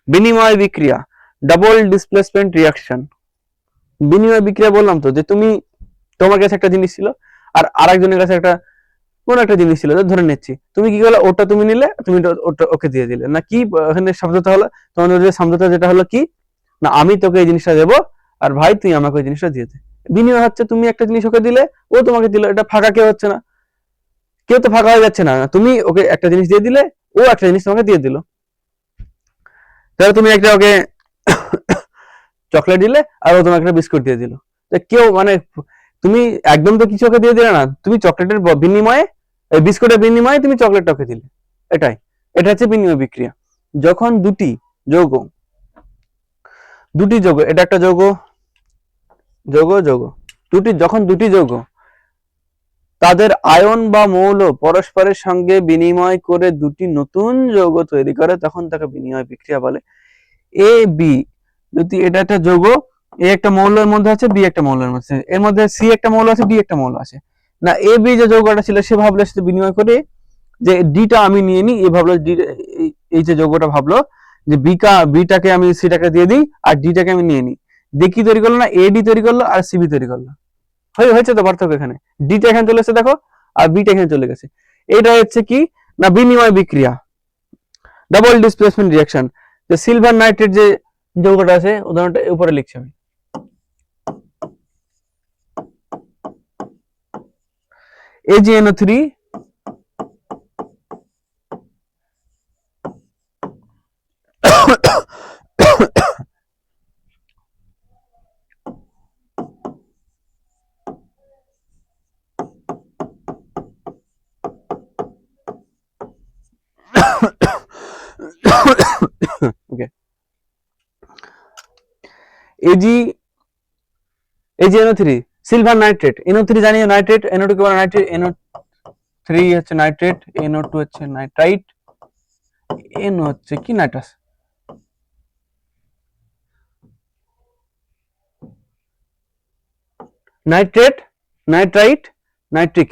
বিনিময় বিক্রিয়া, ডাবল ডিসপ্লেসমেন্ট রিঅ্যাকশন। বিনিময় বিক্রিয়া বললাম তো, যে তোমার কাছে একটা জিনিস ছিল আর আরেকজনের কাছে একটা কোন একটা জিনিস ছিল, ধরে নিচ্ছি তুমি কি করলে, ওটা তুমি নিলে, তুমি ওটা ওকে দিয়ে দিলে, না কি এখানে সমঝোতা হলো, তোমাদের যে সমঝোতা যেটা হলো কি না, আমি তোকে এই জিনিসটা দেবো আর ভাই তুই আমাকে ওই জিনিসটা দিয়ে দে। বিনিময় হচ্ছে তুমি একটা জিনিস ওকে দিলে, ও তোমাকে দিল, এটা ফাঁকা কেউ হচ্ছে না, কেউ তো ফাঁকা হয়ে যাচ্ছে না, তুমি ওকে একটা জিনিস দিয়ে দিলে, ও একটা জিনিস তোমাকে দিয়ে দিল। তাহলে তুমি একটা ওকে চকলেট দিলে আর ও তোমাকে একটা বিস্কুট দিয়ে দিল, কেউ মানে তুমি একদম তো কিছু ওকে দিয়ে দিলে না, তুমি চকলেটের বিনিময়ে, বিস্কুটের বিনিময়ে তুমি চকলেটটা ওকে দিলে, এটা হচ্ছে বিনিময় বিক্রিয়া। যখন দুটি যৌগ, এটা একটা যৌগ, যখন দুটি যৌগ তাদের আয়ন বা মৌল পরস্পরের সঙ্গে বিনিময় করে দুটি নতুন যৌগ তৈরি করে, তখন তাকে বিনিময় বিক্রিয়া বলে। এ বি, যদি এটা একটা যৌগ, এ একটা মৌলের মধ্যে আছে, বি একটা মৌলের মধ্যে, এর মধ্যে সি একটা মৌল আছে, ডি একটা মৌল আছে, না এ বি যে যৌগটা ছিল সে ভাবলো সাথে বিনিময় করে যে ডিটা আমি নিয়ে নিই, এ ভাবলো এই যে যৌগটা ভাবলো যে বিটাকে আমি সিটাকে দিয়ে দিই আর ডিটাকে আমি নিয়ে নিই, দেখি তৈরি করলো না, এ ডি তৈরি করলো আর সিবি তৈরি করলো, হয়েছে তো পার্থক্য এখানে, ডিটা এখানে চলে এসেছে দেখো, আর বিটা এখানে চলে গেছে। এটা হচ্ছে কি না বিনিময় বিক্রিয়া, ডাবল ডিসপ্লেসমেন্ট রিঅ্যাকশন। যে সিলভার নাইট্রেট যে যৌগটা আছে, উদাহরণটা উপরে লিখছি আমি, AgNO3 ওকে, AgNO3 সিলভার নাইট্রেট, NO3 জানিও নাইট্রেট, NO2 কে বলে নাইট্রেট, NO3 হচ্ছে নাইট্রেট, NO2 হচ্ছে নাইট্রাইট, NO হচ্ছে কি নাইট্রাস, নাইট্রেট, নাইট্রাইট, নাইট্রিক।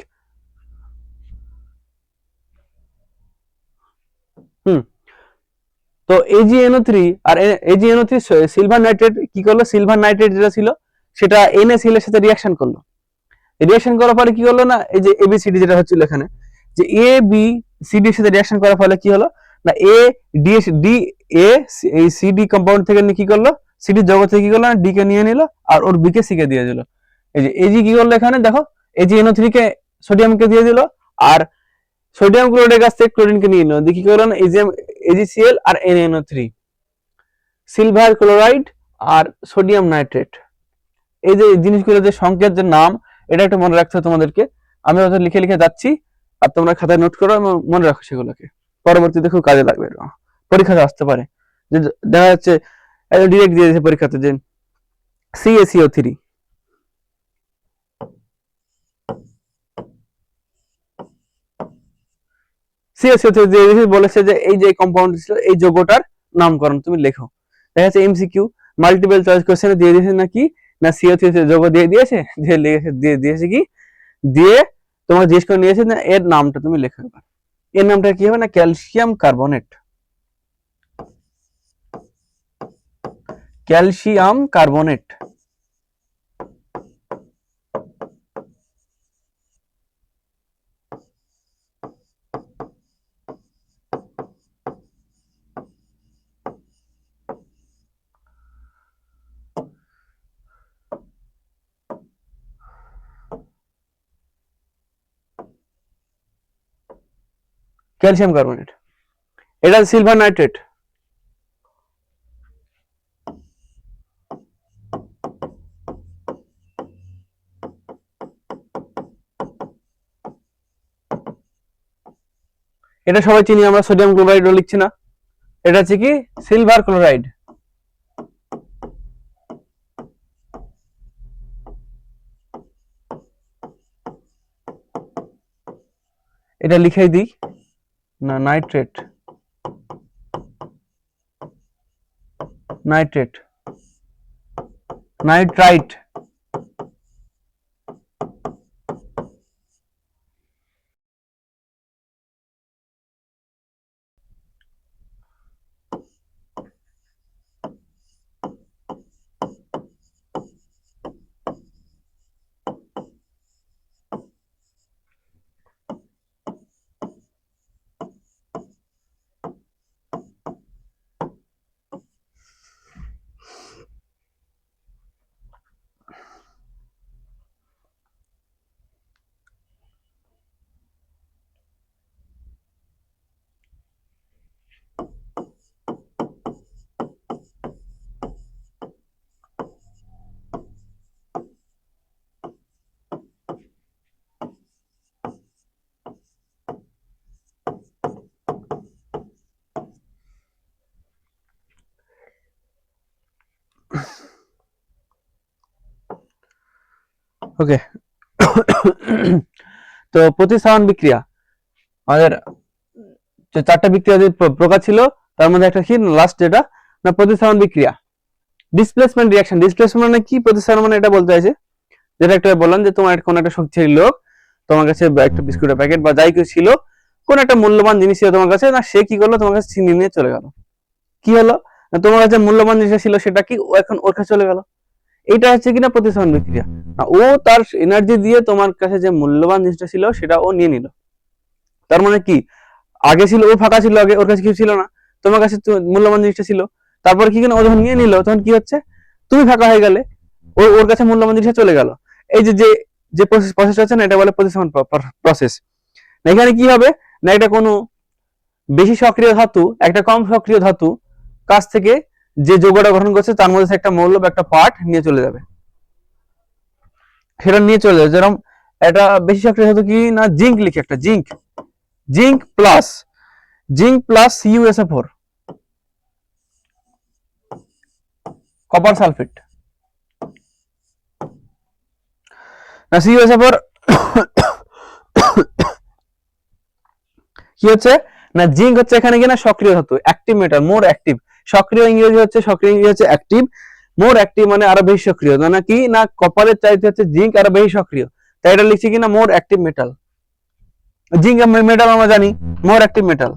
তো AgNO3 আর AgNO3 সিলভার নাইট্রেট কি করলো, সিলভার নাইট্রেট যেটা ছিল সেটা NaCl এর সাথে রিঅ্যাকশন করলো, রিঅ্যাকশন করার পরে কি হলো না, এই যে ABCD যেটা হচ্ছিল এখানে, যে ABCD এর সাথে রিঅ্যাকশন করার ফলে কি হলো না, ডি এ এই সিডি কম্পাউন্ড থেকে কি করলো, সিডি যৌগ থেকে কি করলো না, ডি কে নিয়ে নিল আর ওর বি কে সি কে দিয়ে দিল। এই যে এজি কি করলো এখানে দেখো, AgNO3 কে সোডিয়ামকে দিয়ে দিল আর সোডিয়াম ক্লোরাইডের কাছ থেকে ক্লোরিনকে নিয়ে নিল, দিয়ে কি করলো না, AgCl আর NaNO3, সিলভার ক্লোরাইড আর সোডিয়াম নাইট্রেট। এই যে জিনিসগুলো যে সংকেত যে নাম, এটা একটু মনে রাখতে হবে তোমাদেরকে, আমি হয়তো লিখে লিখে যাচ্ছি আর তোমরা খাতায় নোট করো এবং মনে রাখো সেগুলোকে, পরবর্তীতে খুব কাজে লাগবে, পরীক্ষাতে আসতে পারে। যে দেখা যাচ্ছে একদম ডিরেক্ট দিয়ে দিয়েছে পরীক্ষাতে যে CaCO3। CaCO3 দিয়ে দিয়েছে, বলেছে যে এই যে কম্পাউন্ড ছিল এই যৌগটার নামকরণ তুমি লেখো। দেখা যাচ্ছে MCQ মাল্টিপল চয়েস কোশ্চেনে দিয়ে দিয়েছে নাকি না CO3 যৌগ দিয়ে দিয়েছে, দিয়ে দিয়েছে কি, দিয়ে তোমার জিজ্ঞেস করে নিয়েছে না এর নামটা তুমি লেখো। এবার এর নামটা কি হবে না calcium carbonate. Calcium carbonate. Calcium carbonate, এটা সিলভার নাইট্রেট। এটা সবাই চিনি আমরা, সোডিয়াম ক্লোরাইডও লিখছি না, এটা হচ্ছে কি সিলভার ক্লোরাইড। এটা লিখেই দিই না নাইট্রেট, নাইট্রেট, নাইট্রাইট। ওকে। তো প্রতিস্থাপন বিক্রিয়া আমাদের যে চারটা বিক্রিয়া যে প্রকার ছিল তার মধ্যে একটা কি লাস্ট যেটা না প্রতিস্থাপন বিক্রিয়া। ডিসপ্লেসমেন্ট রিঅ্যাকশন, ডিসপ্লেসমেন্ট মানে কি, প্রতিস্থাপন মানে এটা বলতে চাইছে যেটা একটা বললাম যে তোমার কোন একটা শক্তিশালী লোক তোমার কাছে একটা বিস্কুটের প্যাকেট বা যাই কিছু ছিল, কোন একটা মূল্যবান জিনিস ছিল তোমার কাছে, না সে কি করলো তোমার কাছে ছিনিয়ে নিয়ে চলে গেল। কি হলো না তোমার কাছে মূল্যবান জিনিস ছিল সেটা কি ও এখন ওর কাছে চলে গেল। এটা হচ্ছে কিনা প্রতিস্থাপন বিক্রিয়া। ও তার এনার্জি দিয়ে তোমার কাছে যে মূল্যবান জিনিসটা ছিল সেটা ও নিয়ে নিল। তার মানে কি আগে ছিল ও ফাঁকা ছিল, আগে ওর কাছে কিছু ছিল না, তোমার কাছে মূল্যবান জিনিসটা ছিল, তারপরে কি কিনা ও যখন নিয়ে নিল তখন কি হচ্ছে তুমি ফাঁকা হয়ে গেলে, ওর কাছে মূল্যবান জিনিসটা চলে গেল। এই যে যে প্রসেস আছে না এটা বলে প্রতিস্থাপন প্রসেস। এখানে কি হবে না এটা কোনো বেশি সক্রিয় ধাতু একটা কম সক্রিয় ধাতু কাছ থেকে যে যৌগটা গঠন করছে তার মধ্যে একটা মৌল বা একটা পার্ট নিয়ে চলে যাবে, সেটা নিয়ে চলে যাবে। যেরকম এটা বেশি সক্রিয় ধাতু কি না জিঙ্ক, লিখে একটা zinc, zinc plus CuSO4 copper sulphate না CuSO4 কি হচ্ছে না জিঙ্ক হচ্ছে এখানে কি না সক্রিয় ধাতু, অ্যাক্টিভ মেটাল, মোর অ্যাক্টিভ। সক্রিয় ইংরেজি হচ্ছে অ্যাক্টিভ, মোর অ্যাক্টিভ মানে আরো বেশি সক্রিয়, না কি না কপারের চাইতে হচ্ছে জিঙ্ক আরো বেশি সক্রিয়, তাই এটা লিখছি কিনা মোর অ্যাক্টিভ মেটাল। জিঙ্ক মেটাল আমরা জানি মোর অ্যাক্টিভ মেটাল।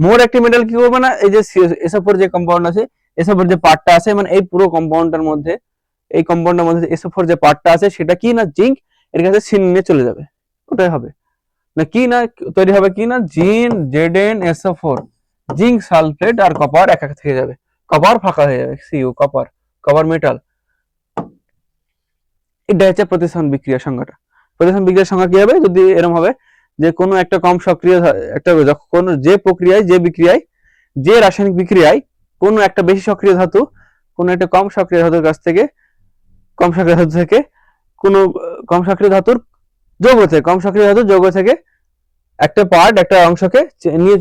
মোর অ্যাক্টিভ মেটাল কি করবে না এই যে SO4 যে কম্পাউন্ড আছে, SO4 যে পার্টটা আছে মানে এই পুরো কম্পাউন্ডটার মধ্যে, এই কম্পাউন্ডের মধ্যে SO4 যে পার্টটা আছে সেটা কি না জিঙ্ক এর কাছে ছিনিয়ে চলে যাবে, ওটাই হবে না কি না তৈরি হবে কি না ZnSO4, জিঙ্ক সালফেট আর কপার এক থেকে যাবে, কপার ফাঁকা হয়ে যাবে, কপার মেটাল। এটা হচ্ছে প্রতিস্থাপন বিক্রিয়ার সংজ্ঞাটা। প্রতিস্থাপন বিক্রিয়ার সংজ্ঞা কি হবে যদি এরকম হবে যে কোনো একটা কম সক্রিয় একটা কোন যে প্রক্রিয়ায় যে বিক্রিয়ায় যে রাসায়নিক বিক্রিয়ায় কোনো একটা বেশি সক্রিয় ধাতু কোনো একটা কম সক্রিয় ধাতুর কাছ থেকে কোনো কম সক্রিয় ধাতুর যৌগ থেকে, কম সক্রিয় ধাতু যৌগ থেকে একটা পার্ট, একটা অংশকে নিয়ে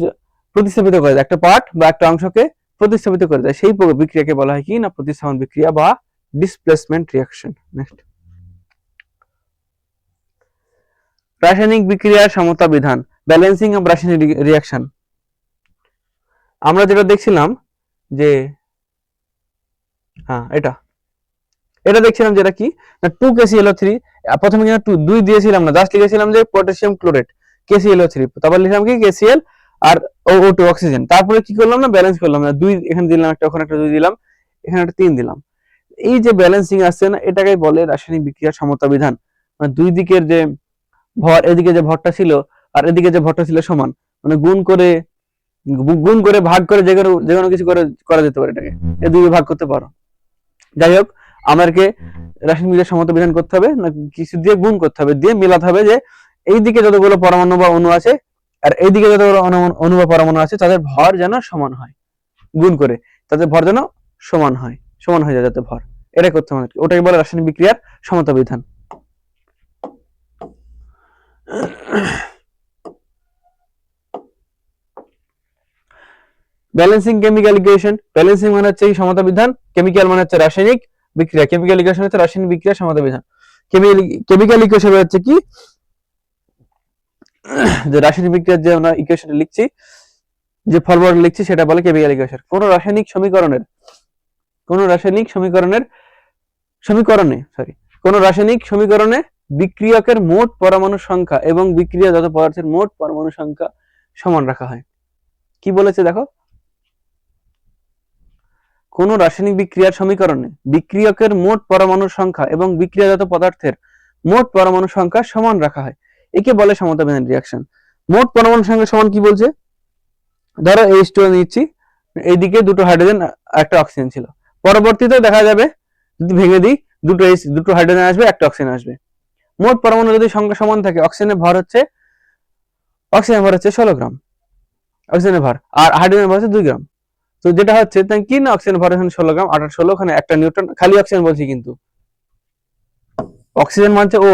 প্রতিস্থাপিত করে দেয়, একটা পার্ট বা একটা অংশকে প্রতিস্থাপিত করে দেয়, সেই বিক্রিয়াকে বলা হয় কি না প্রতিস্থাপন বিক্রিয়া বা ডিসপ্লেসমেন্ট রিঅ্যাকশন। নেক্সট, রাসায়নিক বিক্রিয়ার সমতা বিধান, ব্যালেন্সিং অফ রাসায়নিক রিঅ্যাকশন। আমরা যেটা দেখছিলাম যে হ্যাঁ এটা দেখছিলাম যেটা কি না 2KClO3, প্রথমে কিন্তু 2 দিয়েছিলাম না, জাস্ট লিখেছিলাম যে পটাশিয়াম ক্লোরেট KClO3, তারপর লিখলাম কি KCl আর O2 অক্সিজেন, তারপরে কি করলাম না ব্যালেন্স করলাম না, 2 এখানে দিলাম একটা, ওখানে একটা 2 দিলাম, এখানে একটা 3 দিলাম। এই যে ব্যালেন্সিং আসছে না, এটাকে বলে রাসায়নিক বিক্রিয়ার সমতা বিধান। মানে দুই দিকের যে ভর, এদিকে যে ভরটা ছিল আর এদিকে যে ভরটা ছিল সমান, মানে গুণ করে ভাগ করে যে কোনো কিছু করে করা যেতে পারে, এটাকে এই দুই ভাগ করতে পারো। যাই হোক, আমাদেরকে রাসায়নিক বিক্রিয়ার সমতা বিধান করতে হবে না, কিছু দিয়ে গুণ করতে হবে, দিয়ে মেলাতে হবে যে এই দিকে যতগুলো পরমাণু বা অণু আছে আর এইদিকে যতগুলো অণু বা পরমাণু আছে তাদের ভর যেন সমান হয়, গুণ করে তাদের ভর যেন সমান হয়ে যায় যাতে ভর, এটাই করতে হবে। ওটাই বলে রাসায়নিক বিক্রিয়ার সমতা বিধান। ব্যালেন্সিং কেমিক্যাল ইকুয়েশন, ব্যালেন্সিং মানে হচ্ছে সমতা বিধান, কেমিক্যাল মানে হচ্ছে রাসায়নিক বিক্রিয়া, কেমিক্যাল ইকুয়েশন হচ্ছে রাসায়নিক বিক্রিয়া সমতা বিধান। কেমিক্যাল ইকুয়েশন হচ্ছে কি যে রাসায়নিক বিক্রিয়ার যে আমরা ইকুয়েশন লিখছি, যে ফরওয়ার্ড লিখছি, সেটা বলে কেমিক্যাল ইকুয়েশন। কোন রাসায়নিক সমীকরণে বিক্রিয়কের মোট পরমাণু সংখ্যা এবং বিক্রিয়াজাত পদার্থের মোট পরমাণু সংখ্যা সমান রাখা হয়। কি বলেছে দেখো, কোন রাসায়নিক বিক্রিয়ার সমীকরণে বিক্রিয়কের মোট পরমাণু সংখ্যা এবং বিক্রিয়াজাত পদার্থের মোট পরমাণু সংখ্যা সমান রাখা হয়, একে বলে সমতা বিধান রিঅ্যাকশন। মোট পরমাণু সংখ্যা সমান কি বলছে, ধরো H2 নিচ্ছি, এইদিকে দুটো হাইড্রোজেন একটা অক্সিজেন ছিল, পরবর্তীতে দেখা যাবে যদি ভেঙে দিই দুটো হাইড্রোজেন আসবে, একটা অক্সিজেন আসবে। মোট পরমাণু যদি সংখ্যা সমান থাকে, অক্সিজেনের ভর হচ্ছে 16 গ্রাম অক্সিজেনের ভর, আর হাইড্রোজেনের ভর হচ্ছে 2 গ্রাম। তো যেটা হচ্ছে তাই কি না, অক্সিজেন ভর এখানে 16 গ্রাম, 8 16, ওখানে একটা নিউট্রন, খালি অক্সিজেন বলছি, কিন্তু অক্সিজেন মানে ও,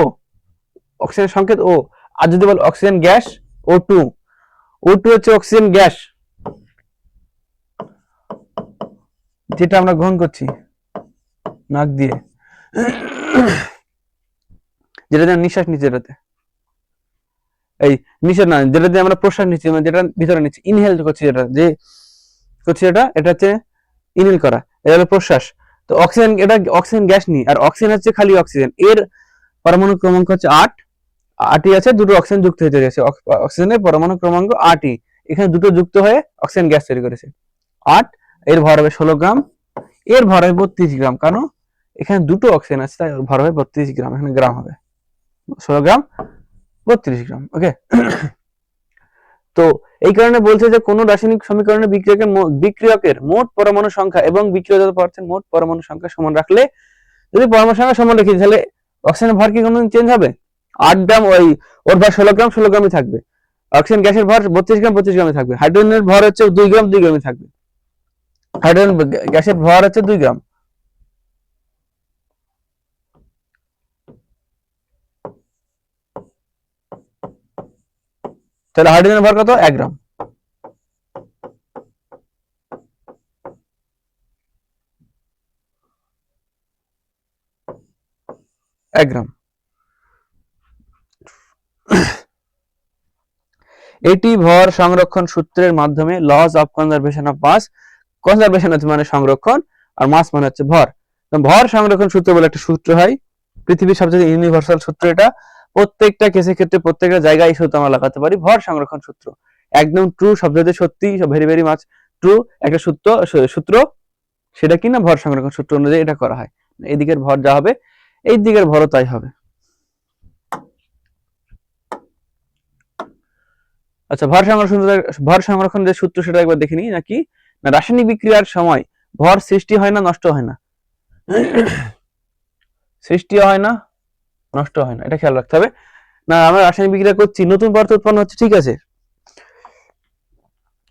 অক্সিজেন সংকেত ও। আর যদি বল অক্সিজেন গ্যাস O2, O2 হচ্ছে অক্সিজেন গ্যাস যেটা আমরা গ্রহণ করছি নাক দিয়ে, যেটা নিঃশ্বাস নিচ্ছি, যেটাতে এই নিঃশ্বাস না, যেটাতে আমরা প্রশ্বাস নিচ্ছি, মানে যেটা ভিতরে নিচ্ছি, ইনহেল করছি, এটা হচ্ছে ইনহেল করা, এটা হলো প্রশ্বাস। তো অক্সিজেন, এটা অক্সিজেন গ্যাস নি, আর অক্সিজেন হচ্ছে খালি অক্সিজেন, এর পরমাণু ক্রমাঙ্ক হচ্ছে 8ই আছে, দুটো অক্সিজেন যুক্ত হয়ে গেছে, অক্সিজেনের পরমাণু ক্রমাঙ্ক 8ই, এখানে দুটো যুক্ত হয়ে অক্সিজেন গ্যাস তৈরি করেছে 8, এর ভর হবে 16 গ্রাম, এর ভর হবে 32 গ্রাম, কারণ এখানে দুটো অক্সিজেন আছে তাই ভর হবে 32 গ্রাম, এখানে গ্রাম হবে 16 গ্রাম 32 গ্রাম। ওকে, তো এই কারণে বলছে যে কোন রাসায়নিক সমীকরণে বিক্রিয়কের মোট পরমাণু সংখ্যা এবং বিক্রিয়জাত পদার্থের মোট পরমাণু সংখ্যা সমান রাখলে, যদি পরমাণু সংখ্যা সমান রেখে তাহলে অক্সিজেনের ভর কি কোনোদিন চেঞ্জ হবে? 8 গ্রাম, ওর ভর 16 গ্রাম 16 গ্রামই থাকবে। অক্সিজেন গ্যাসের ভর 32 গ্রাম 32 গ্রামই থাকবে। হাইড্রোজেনের ভর হচ্ছে 2 গ্রাম 2 গ্রামই থাকবে। হাইড্রোজেন গ্যাসের ভর হচ্ছে 2 গ্রাম। তাহলে হাইড্রোজেনের ভর কত? 1 গ্রাম। এটি ভর সংরক্ষণ সূত্রের মাধ্যমে law of conservation of mass, conservation হচ্ছে মানে সংরক্ষণ, আর মাস মানে হচ্ছে ভর। ভর সংরক্ষণ সূত্র বলে একটা সূত্র হয়, পৃথিবীর সবচেয়ে ইউনিভার্সাল সূত্র এটা, প্রত্যেকটা কেসের ক্ষেত্রে প্রত্যেকটা জায়গায় এই সূত্র আমরা লাগাতে পারি। ভর সংরক্ষণ সূত্র একদম ট্রু, শব্দতে সত্যি, ভেরি ভেরি মাচ ট্রু একটা সূত্র, সেটা কি না ভর সংরক্ষণ সূত্র অনুযায়ী এটা করা হয়। এই দিকের ভর যা হবে এই দিকের ভরও তাই হবে। আচ্ছা, ভর সংরক্ষণ যে সূত্র সেটা একবার দেখে নিই নাকি। না, রাসায়নিক বিক্রিয়ার সময় ভর সৃষ্টি হয় না, নষ্ট হয় না, সৃষ্টি হয় না, নষ্ট হয় না, এটা খেয়াল রাখতে হবে। না, আমরা রাসায়নিক বিক্রিয়া করছি, নতুন পদার্থ উৎপন্ন হচ্ছে, ঠিক আছে,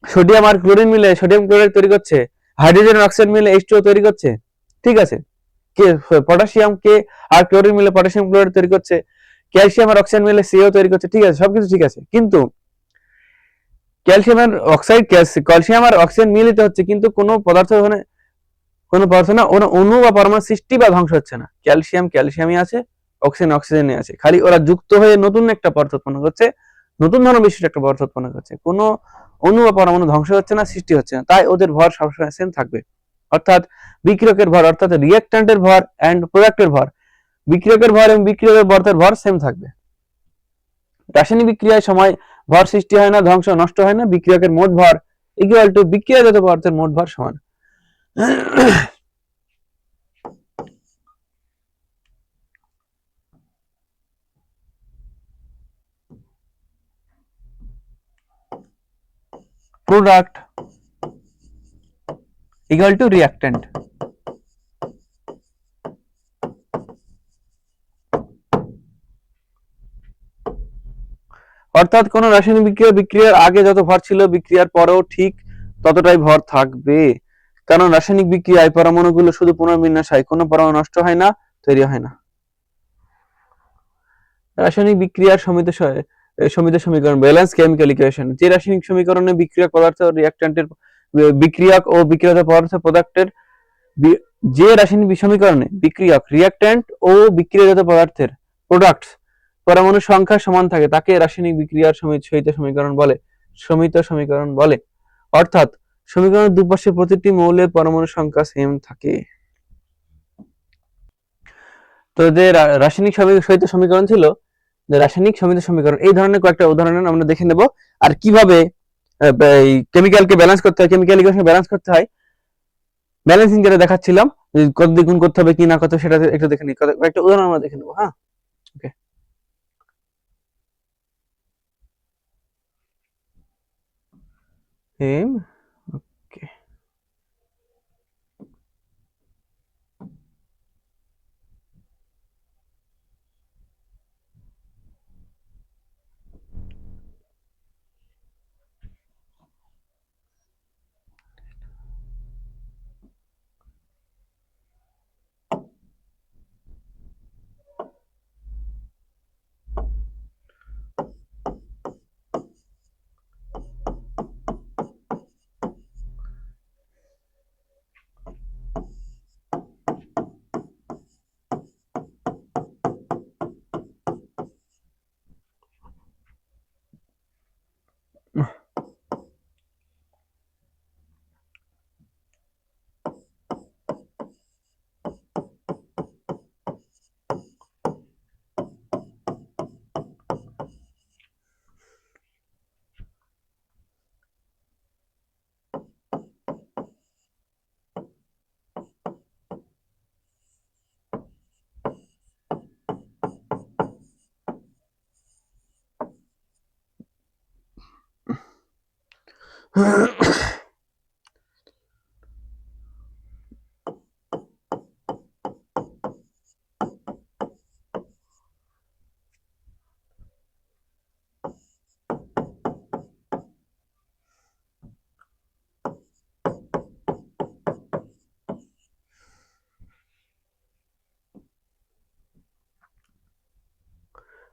সোডিয়াম আর ক্লোরিন মিলে সোডিয়াম ক্লোরাইড তৈরি করছে, হাইড্রোজেন আর অক্সিজেন মিলে H2O তৈরি করছে, ঠিক আছে, কে পটাশিয়াম কে আর ক্লোরিন মিলে পটাশিয়াম ক্লোরাইড তৈরি করছে, ক্যালসিয়াম আর অক্সিজেন মিলে সিও তৈরি করছে, ঠিক আছে, সবকিছু ঠিক আছে, কিন্তু ক্যালসিয়াম আর অক্সাইড, ক্যালসিয়াম আর অক্সিজেন মিলিত হচ্ছে, কিন্তু কোনো পদার্থ ওখানে, কোনো পদার্থ না ওরা অণু বা পরমাণু সৃষ্টি বা ধ্বংস হচ্ছে না। ক্যালসিয়াম ক্যালসিয়ামই আছে, অক্সিজেন অক্সিজেনই আছে, খালি ওরা যুক্ত হয়ে নতুন একটা পদার্থ উৎপন্ন করছে, নতুন ধরনের বিশিষ্ট একটা পদার্থ উৎপন্ন করছে। কোনো অণু বা পরমাণু ধ্বংস হচ্ছে না, সৃষ্টি হচ্ছে না, তাই ওদের ভর সবসময় সেম থাকবে। অর্থাৎ বিক্রিয়কের ভর, অর্থাৎ রিঅ্যাক্ট্যান্টের ভর এন্ড প্রোডাক্টের ভর, বিক্রিয়কের ভর এবং বিক্রিয়কের পদার্থের ভর সেম থাকবে। রাসায়নিক বিক্রিয়ায় সময় ভর সৃষ্টি হয় না, ধ্বংস নষ্ট হয় না। বিক্রিয়কের মোট ভর ইকুয়াল টু বিক্রিয়াজাত পদার্থের মোট ভর সমান। Product equal to reactant. অর্থাৎ কোন রাসায়নিক বিক্রিয়ার আগে যত ভর ছিল বিক্রিয়ার পরেও ঠিক ততটাই ভর থাকবে, কারণ রাসায়নিক বিক্রিয়ায় পরমাণুগুলো শুধু পুনর্বিন্যাস হয়, কোনো পরমাণু নষ্ট হয় না, তৈরি হয় না। রাসায়নিক বিক্রিয়ার সমিত সমীকরণ, ব্যালেন্স কেমিক্যাল ইকুয়েশন, যে রাসায়নিক সমীকরণে বিক্রিয়ক পদার্থ রিঅ্যাক্ট্যান্টের, বিক্রিয়ক ও বিক্রিয়ত পদার্থ প্রোডাক্টের, যে রাসায়নিক সমীকরণে বিক্রিয়ক, রিঅ্যাক্ট্যান্ট ও বিক্রিয়াজাত পদার্থের প্রোডাক্টস পরমাণুর সংখ্যা সমান থাকে তাকে রাসায়নিক বিক্রিয়ার সহিত সমীকরণ বলে, সমিত সমীকরণ বলে। অর্থাৎ সমীকরণের দুপাশে প্রতিটি মৌলের পরমাণুর সংখ্যা সেম থাকে। তো যে রাসায়নিক সহিত সমীকরণ ছিল, যে রাসায়নিক সমিত সমীকরণ, এই ধরনের কয়েকটা উদাহরণ আমরা দেখে নেব, আর কিভাবে এই কেমিক্যালকে ব্যালেন্স করতে হয়, কেমিক্যাল ইকুয়েশন ব্যালেন্স করতে হয়, ব্যালেন্সিং যেটা দেখাচ্ছিলাম, কত দিয়ে গুণ করতে হবে কি না করতে হবে সেটা একটু দেখে নিই, কয়েকটা উদাহরণ আমরা দেখে নেব। হ্যাঁ, ওকে। ওকে,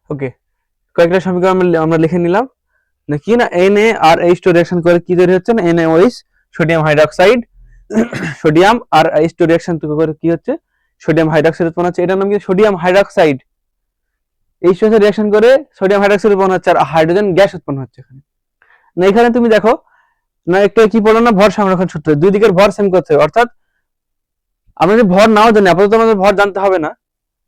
ওকে, কয়েকটা সমীকরণ আমরা লিখে নিলাম, না কি না, NaRH2 রিঅ্যাকশন করে কি তৈরি হচ্ছে না, NaOH, সোডিয়াম হাইড্রোক্সাইড, সোডিয়াম আর H2 রিঅ্যাকশন করে কি হচ্ছে, সোডিয়াম হাইড্রোক্সাইড উৎপন্ন হচ্ছে, এটার নাম কি, সোডিয়াম হাইড্রোক্সাইড। H2 সাথে রিঅ্যাকশন করে সোডিয়াম হাইড্রোক্সাইড উৎপন্ন হচ্ছে আর হাইড্রোজেন গ্যাস উৎপন্ন হচ্ছে এখানে। না এখানে তুমি দেখো না, একটা কি পড়লো না, ভর সংরক্ষণ সূত্র, দুই দিকের ভর সেম করতে হবে। অর্থাৎ আমরা যদি ভর নাও জানি, আপাতত আমাদের ভর জানতে হবে না,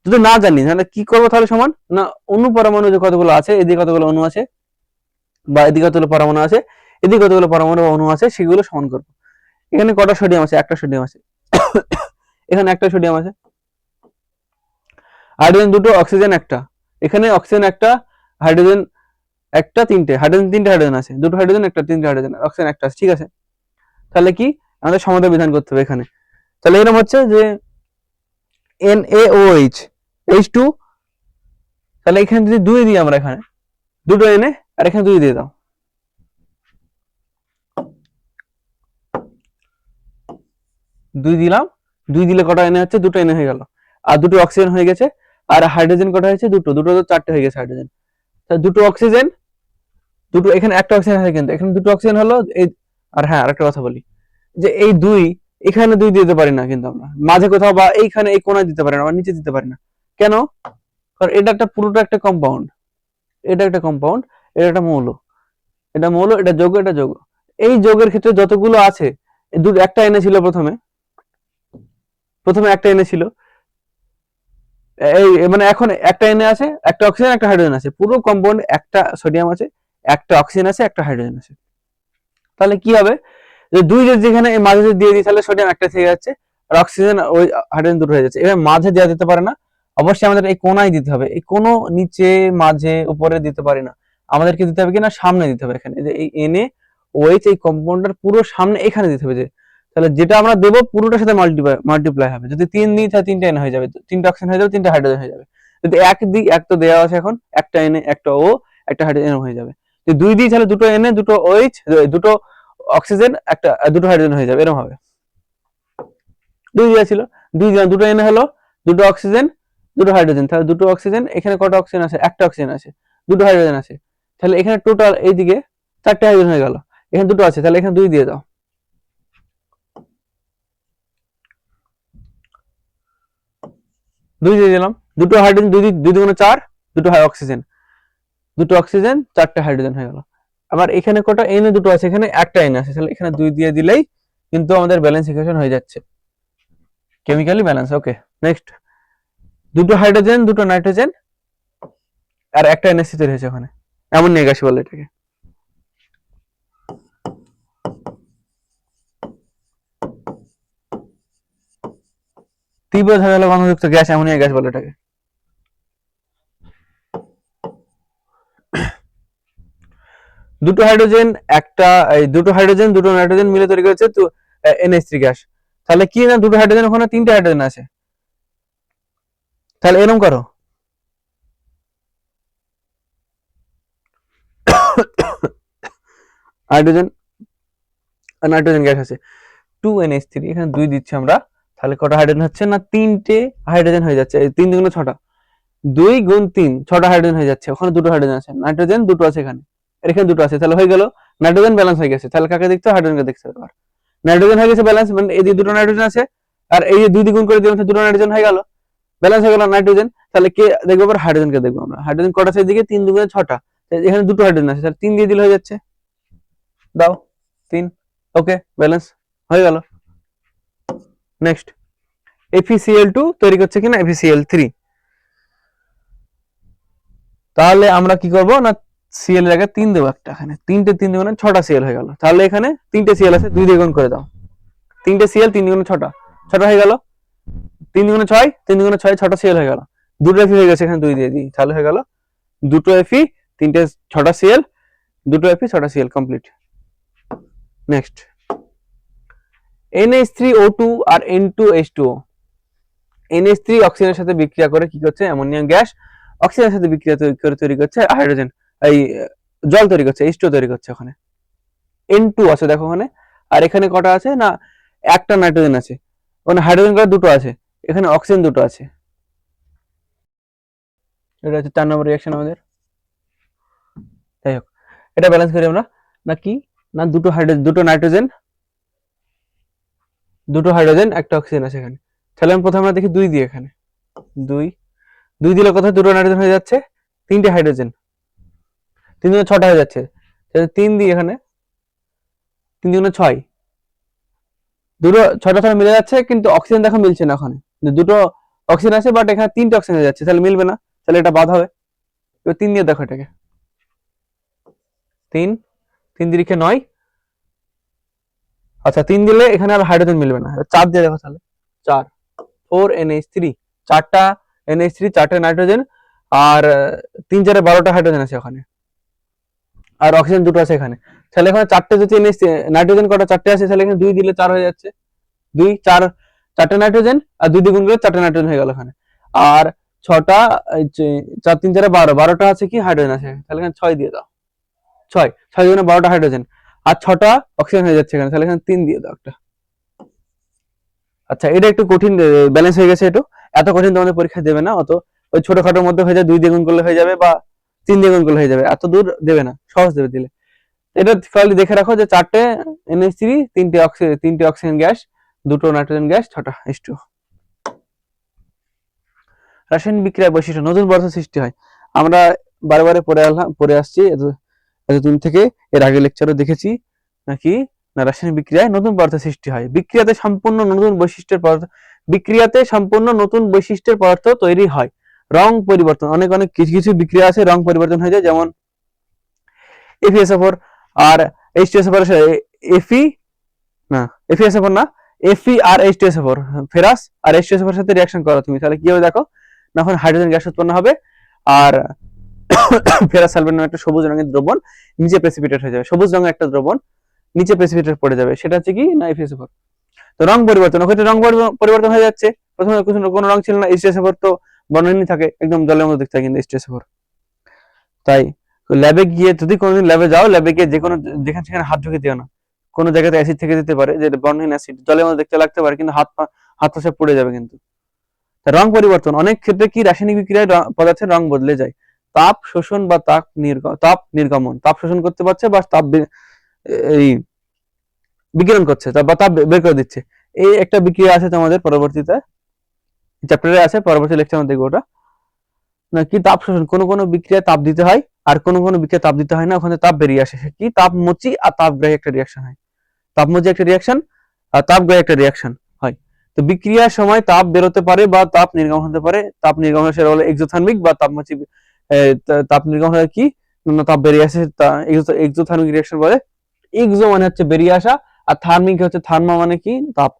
যদি না জানি তাহলে কি করবো, তাহলে সমান না, অণু পরমাণু যে কতগুলো আছে, এদিকে কতগুলো অণু আছে বা এদিকে কতগুলো পরমাণু আছে, এদিকে কতগুলো পরমাণু বা অণু আছে, সেগুলো সমান করবো। এখানে কটা সোডিয়াম আছে, একটা সোডিয়াম আছে, এখানে একটা সোডিয়াম আছে, হাইড্রোজেন দুটো, অক্সিজেন একটা, এখানে অক্সিজেন একটা, হাইড্রোজেন একটা, তিনটে হাইড্রোজেন, তিনটে হাইড্রোজেন আছে, দুটো হাইড্রোজেন একটা, তিনটে হাইড্রোজেন, অক্সিজেন একটা আছে, ঠিক আছে। তাহলে কি আমাদের সমাধান বিধান করতে হবে এখানে। তাহলে এরকম হচ্ছে যে NaOH H2, তাহলে এখানে যদি দুই দিই আমরা, এখানে দুটো Na আর এখানে দুই দিয়ে দাও, দুই দিলাম, দুই দিলে কটা Na হচ্ছে, দুটো Na হয়ে গেল, আর দুটো অক্সিজেন হয়ে গেছে, আর হাইড্রোজেন কটা হয়েছে? দুটো, দুটো তো চারটে হয়ে গেছে হাইড্রোজেন। দুটো অক্সিজেন, দুটো এখানে একটা অক্সিজেন আছে, কিন্তু এখানে দুটো অক্সিজেন হলো এই। আর হ্যাঁ, আরেকটা কথা বলি, যে এই দুই এখানে দুই দিতে পারি না কিন্তু আমরা, মাঝে কোথাও বা এইখানে এই কোনায় দিতে পারি না, বা নিচে দিতে পারি না। কেন? কারণ এটা একটা পুরোটা একটা কম্পাউন্ড, এটা একটা কম্পাউন্ড, এটা একটা মৌল, এটা মৌল, এটা যৌগ, এটা যৌগ। এই যৌগের ক্ষেত্রে যতগুলো আছে, দুটো একটা এনে ছিল প্রথমে, প্রথমে একটা এনে ছিল, এই মানে এখন একটা এনে আছে, একটা অক্সিজেন একটা হাইড্রোজেন আছে, পুরো কম্পাউন্ড একটা সোডিয়াম আছে, একটা অক্সিজেন আছে, একটা হাইড্রোজেন আছে। তাহলে কি হবে, যে দুই যেখানে মাঝে দিয়ে দিই, তাহলে সোডিয়াম একটা থেকে যাচ্ছে, আর অক্সিজেন ওই হাইড্রোজেন দুটো হয়ে যাচ্ছে। এবার মাঝে দেওয়া যেতে পারে না, অবশ্যই আমাদের এই কোনায় দিতে হবে। এই কোনো নিচে, মাঝে, উপরে দিতে পারি না, আমাদেরকে দিতে হবে কিনা সামনে দিতে হবে। এখানে যে এই এনএ ওএইচ এই কম্পাউন্ডটার পুরো সামনে এখানে দিতে হবে। যে তাহলে যেটা আমরা দেবো পুরোটার সাথে মাল্টিপ্লাই হবে। যদি তিন দিই তাহলে তিনটা এন হয়ে যাবে, তিনটা অক্সিজেন হয়ে যাবে, তিনটা হাইড্রোজেন হয়ে যাবে। যদি এক দিই, এক তো দেওয়া আছে এখন, একটা এনএ, একটা ও, একটা হাইড্রোজেন হয়ে যাবে। যদি দুই দিই তাহলে দুটো এনএ, দুটো ওএইচ, দুটো অক্সিজেন, একটা দুটো হাইড্রোজেন হয়ে যাবে, এরকম হবে। দুই দেওয়া ছিল, দুই দিলাম, দুটো এনে হলো, দুটো অক্সিজেন, দুটো হাইড্রোজেন। তাহলে দুটো অক্সিজেন, এখানে কটা অক্সিজেন আছে? একটা অক্সিজেন আছে, দুটো হাইড্রোজেন আছে। তাহলে এখানে টোটাল এইদিকে চারটে হাইড্রোজেন হয়ে গেল। এখানে দুটো আছে, তাহলে এখানে দুই দিয়ে দাও। দুই দিয়ে দিলাম, দুটো হাইড্রোজেন, দুই দুই দুগুণে চার, দুটো অক্সিজেন, দুটো অক্সিজেন, চারটে হাইড্রোজেন হয়ে গেল। আবার এখানে কটা এনে, দুটো আছে, এখানে একটা এনে আছে, তাহলে এখানে দুই দিয়ে দিলেই কিন্তু আমাদের ব্যালেন্স ইকুয়েশন হয়ে যাচ্ছে, কেমিক্যালি ব্যালেন্স। ওকে, নেক্সট, দুটো হাইড্রোজেন, দুটো নাইট্রোজেন, আর একটা এনএসসি তৈরি হয়েছে ওখানে, অ্যামোনিয়া গ্যাস বলে এটাকে। তীব্র ধারালো গন্ধযুক্ত গ্যাস অ্যামোনিয়া গ্যাস বলে এটাকে। দুটো হাইড্রোজেন, একটা এই দুটো হাইড্রোজেন, দুটো নাইট্রোজেন মিলে তৈরি করেছে তো NH3 গ্যাস। তাহলে কি না, দুটো হাইড্রোজেন, ওখানে তিনটে হাইড্রোজেন আছে। তাহলে এরকম করো, হাইড্রোজেন আর নাইট্রোজেন গ্যাস আছে, 2NH3, এখানে দুই দিচ্ছি আমরা। তাহলে কটা হাইড্রোজেন হচ্ছে না, তিনটে হাইড্রোজেন হয়ে যাচ্ছে। তিন দুগুণে ছটা, 2 গুণ 3, ছটা হাইড্রোজেন হয়ে যাচ্ছে। ওখানে দুটো হাইড্রোজেন আছে, নাইট্রোজেন দুটো আছে এখানে, আর এখানে দুটো আছে, তাহলে হয়ে গেল নাইট্রোজেন ব্যালেন্স হয়ে গেছে। তাহলে কাকে দেখতে হবে? হাইড্রোজেনকে দেখতে হবে। নাইট্রোজেন হয়ে গেছে ব্যালেন্স, মানে এই যে দুটো নাইট্রোজেন আছে, আর এই যে দুই দ্বিগুণ করে দিলাম, দুটো নাইট্রোজেন হয়ে গেল, ব্যালেন্স হয়ে গেল নাইট্রোজেন। তাহলে কে দেখবো? আবার হাইড্রোজেনকে দেখবো আমরা। হাইড্রোজেন কটা আছে এদিকে? 3 দুগুণে 6টা, এখানে দুটো হাইড্রোজেন আছে, তাহলে 3 দিয়ে দিলে হয়ে যাচ্ছে। দাও 3, ওকে, ব্যালেন্স হয়ে গেল। নেক্সট, FeCl2 তৈরি করছে কিনা FeCl3। তাহলে আমরা কি করব না, সিএল এর আগে 3 দেবো একটা, এখানে তিনটে, 3 দুগুণে 6টা সিএল হয়ে গেল। তাহলে এখানে তিনটে সিএল আছে, 2 দিয়ে গুণ করে দাও, তিনটে সিএল, 3 দুগুণে 6টা, 6টা হয়ে গেল, 3 দুগুণে 6, 3 দুগুণে 6, 6টা সিএল হয়ে গেল। দুটো এফি হয়ে গেছে, এখানে 2 দিয়ে দিই, তাহলে হয়ে গেল দুটো এফি, তিনটে, 6টা সিএল, দুটো এফি, 6টা সিএল, কমপ্লিট। নেক্সট, NH3O2 আর N2H2O। NH3 অক্সিজেনের সাথে বিক্রিয়া করে কি করছে? Ammonia gas. অক্সিজেনের সাথে বিক্রিয়া করে তৈরি করছে হাইড্রোজেন, এই জল তৈরি করছে, H2O তৈরি করছে। ওখানে N2 আছে দেখো ওখানে, আর এখানে কটা আছে না, একটা নাইট্রোজেন আছে, ওখানে হাইড্রোজেন কটা? দুটো আছে, এখানে অক্সিজেন দুটো আছে। এটা হচ্ছে 4 নম্বর রিঅ্যাকশন আমাদের। যাই হোক, এটা ব্যালেন্স করি আমরা, না কি না, দুটো হাইড্রোজেন, দুটো নাইট্রোজেন, দুটো হাইড্রোজেন, একটা অক্সিজেন আছে এখানে। তাহলে আমি প্রথমে আমরা দেখি 2 দিয়ে, এখানে 2, 2 দিলে কোথায়? দুটো নাইট্রোজেন হয়ে যাচ্ছে, তিনটে হাইড্রোজেন, 3 দুগুণে 6টা হয়ে যাচ্ছে। তাহলে 3 দিই এখানে, 3 দুগুণে 6, দুটো 6টা ধরে মিলে যাচ্ছে, কিন্তু অক্সিজেন দেখো মিলছে না ওখানে। দুটো অক্সিজেন আছে, বাট এখানে তিনটে অক্সিজেন হয়ে যাচ্ছে, তাহলে মিলবে না, তাহলে এটা বাদ হবে। এবার 3 দিয়ে দেখো এটাকে, 3, 3 দিকে 9, আচ্ছা 3 দিলে এখানে আর হাইড্রোজেন মিলবে না। 4 দিয়ে দেখো, তাহলে 4, 4NH3, 4টা NH3, 4টে নাইট্রোজেন, আর 3 4 12টা হাইড্রোজেন আছে ওখানে, আর অক্সিজেন দুটো আছে এখানে। তাহলে এখানে 4টে যদি নাইট্রোজেন কটা? 4টে আছে, তাহলে এখানে 2 দিলে 4 হয়ে যাচ্ছে, 2 4, 4টে নাইট্রোজেন, আর 2 দিয়ে গুণ করে 4টে নাইট্রোজেন হয়ে গেল এখানে। আর 6টা, 4 3 4 12, 12টা আছে কি হাইড্রোজেন আছে, তাহলে এখানে 6 দিয়ে দাও, 6, 6 দুগুণে 12টা হাইড্রোজেন, আর 6টা অক্সিজেন হয়ে যাচ্ছে এখানে, তাহলে এখানে 3 দিয়ে দাও একটা। আচ্ছা, এটা একটু কঠিন ব্যালেন্স হয়ে গেছে, একটু এত কঠিন তোমাদের পরীক্ষা দেবে না অত, ওই ছোটখাটোর মধ্যে হয়ে যায়, 2 দিয়ে গুণ করলে হয়ে যাবে বা 3 দিয়ে গুণ করলে হয়ে যাবে, এত দূর দেবে না, সহজ দেবে দিলে। এটা খালি দেখে রাখো যে 4টে NH3, 3টে অক্সিজেন গ্যাস, 2টো নাইট্রোজেন গ্যাস, 6টা H2O। রাসায়নিক বিক্রিয়ার বৈশিষ্ট্য, নতুন পদার্থ সৃষ্টি হয়। আমরা বারে পড়ে আসছি এতদিন থেকে, এর আগে লেকচারও দেখেছি নাকি, না রাসায়নিক বিক্রিয়ায় নতুন পদার্থ সৃষ্টি হয়। বিক্রিয়াতে সম্পূর্ণ নতুন বৈশিষ্ট্যের পদার্থ তৈরি হয়। রং পরিবর্তন, অনেক কিছু বিক্রিয়া আছে রং পরিবর্তন হয়ে যায়, যেমন FeSO4 আর H2SO4, Fe আর H2SO4, ফেরাস আর H2SO4 সাথে রিঅ্যাকশন করো তুমি, তাহলে কি হবে দেখো, এখন হাইড্রোজেন গ্যাস উৎপন্ন হবে, আর ফেরাস সালফেট নামে একটা সবুজ রঙের দ্রবণ নিচে প্রেসিপিটেট হয়ে যাবে, সবুজ রঙের একটা দ্রবণ নিচে প্রেসিপিটেট পড়ে যাবে, সেটা হচ্ছে কি না FeSO4। তো রং পরিবর্তন, ওখানে রং পরিবর্তন হয়ে যাচ্ছে, প্রথমে কোনো রং ছিল না, H2SO4 তো বর্ণহীন থাকে, একদম জলের মতো দেখতে হয় কিন্তু H2SO4। তাই ল্যাবে গিয়ে, যদি কোনোদিন ল্যাবে যাও, ল্যাবে গিয়ে যেখানে সেখানে হাত ঢুকে দিও না, কোনো জায়গাতে অ্যাসিড থেকে দিতে পারে, যে বর্ণহীন অ্যাসিড জলের মতো দেখতে লাগতে পারে, কিন্তু হাত পা সব পড়ে যাবে কিন্তু। রং পরিবর্তন, অনেক ক্ষেত্রে কি রাসায়নিক বিক্রিয়ায় পদার্থের রং বদলে যায়। তাপ শোষণ বা তাপ নির্গমন, তাপ শোষণ করতে পারছে বা এই বিকিরণ করছে, বা তাপ বের করে দিচ্ছে, এই একটা বিক্রিয়া আছে তোমাদের পরবর্তীতে চ্যাপ্টারে আছে, পরবর্তী লেকচারে দেখবো ওটা। নাকি তাপ শোষণ, কোনো বিক্রিয়ায় তাপ দিতে হয় আর কোনো বিক্রিয়ায় তাপ দিতে হয় না, ওখানে তাপ বেরিয়ে আসে, কি তাপমোচী আর তাপগ্রাহী একটা রিঅ্যাকশন হয়, তাপমোচী একটা রিঅ্যাকশন আর তাপগ্রাহী একটা রিঅ্যাকশন হয়। তো বিক্রিয়ার সময় তাপ বেরোতে পারে বা তাপ নির্গমন হতে পারে, তাপ নির্গমন সেটা হলো এক্সোথার্মিক, বা তাপমোচী তাপ নির্গমন হয় কি তাপ বেরিয়ে আসে, এক্সোথার্মিক রিঅ্যাকশন বলে। এক্সো মানে হচ্ছে বেরিয়ে আসা, আর থার্মিক হচ্ছে, থার্মা মানে কি তাপ,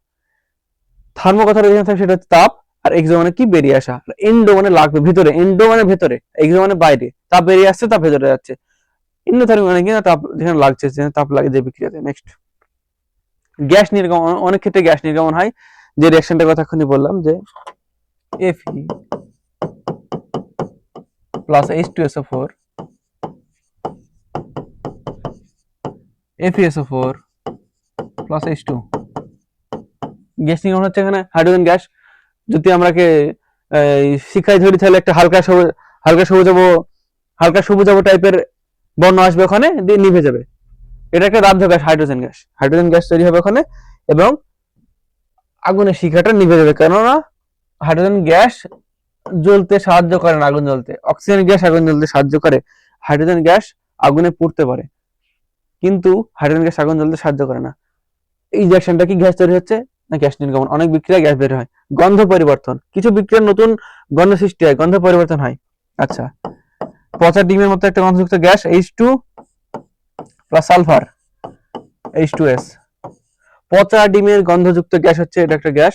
থার্মো কথাটা যেখানে থাকে সেটা হচ্ছে তাপ, আর এক্সো মানে কি বেরিয়ে আসা, এন্ডো মানে লাগবে ভিতরে, এন্ডো মানে ভেতরে, এক্সো মানে বাইরে, তাপ বেরিয়ে আসছে তাপ ভেতরে যাচ্ছে, এন্ডোথার্মিক মানে কি না তাপ যেখানে লাগছে, যেখানে তাপ লাগে যে বিক্রিয়াতে। নেক্সট গ্যাস নির্গমন, অনেক ক্ষেত্রে গ্যাস নির্গমন হয়, যে রিঅ্যাকশনটার কথা এখনই বললাম, যে Fe plus H2SO4 FeSO4 plus H2, gas নির্গমন হচ্ছে এখানে হাইড্রোজেন গ্যাস। যদি আমরাকে শিখাই ধরি, তাহলে একটা হালকা সবুজাবো টাইপের বর্ণ আসবে ওখানে, দিয়ে নিভে যাবে, এটা একটা দাহ্য গ্যাস, হাইড্রোজেন গ্যাস তৈরি হবে ওখানে, এবং আগুনের শিখাটা নিভে যাবে, কেননা হাইড্রোজেন গ্যাস জ্বলতে সাহায্য করে না, আগুন জ্বলতে, অক্সিজেন গ্যাস আগুন জ্বলতে সাহায্য করে, হাইড্রোজেন গ্যাস আগুনে পুড়তে পারে, কিন্তু হাইড্রোজেন গ্যাস আগুন জ্বলতে সাহায্য করে না। এই রিঅ্যাকশনটা কি গ্যাস তৈরি হচ্ছে না গ্যাস নির্গমন, অনেক বিক্রিয়া গ্যাস বের হয়। গন্ধ পরিবর্তন, কিছু বিক্রিয়ার নতুন গন্ধ সৃষ্টি হয়, গন্ধ পরিবর্তন হয়। আচ্ছা, পচা ডিমের মতো একটা গন্ধযুক্ত gas H2 plus sulphur H2S, পচা ডিমের গন্ধযুক্ত গ্যাস হচ্ছে এটা একটা গ্যাস,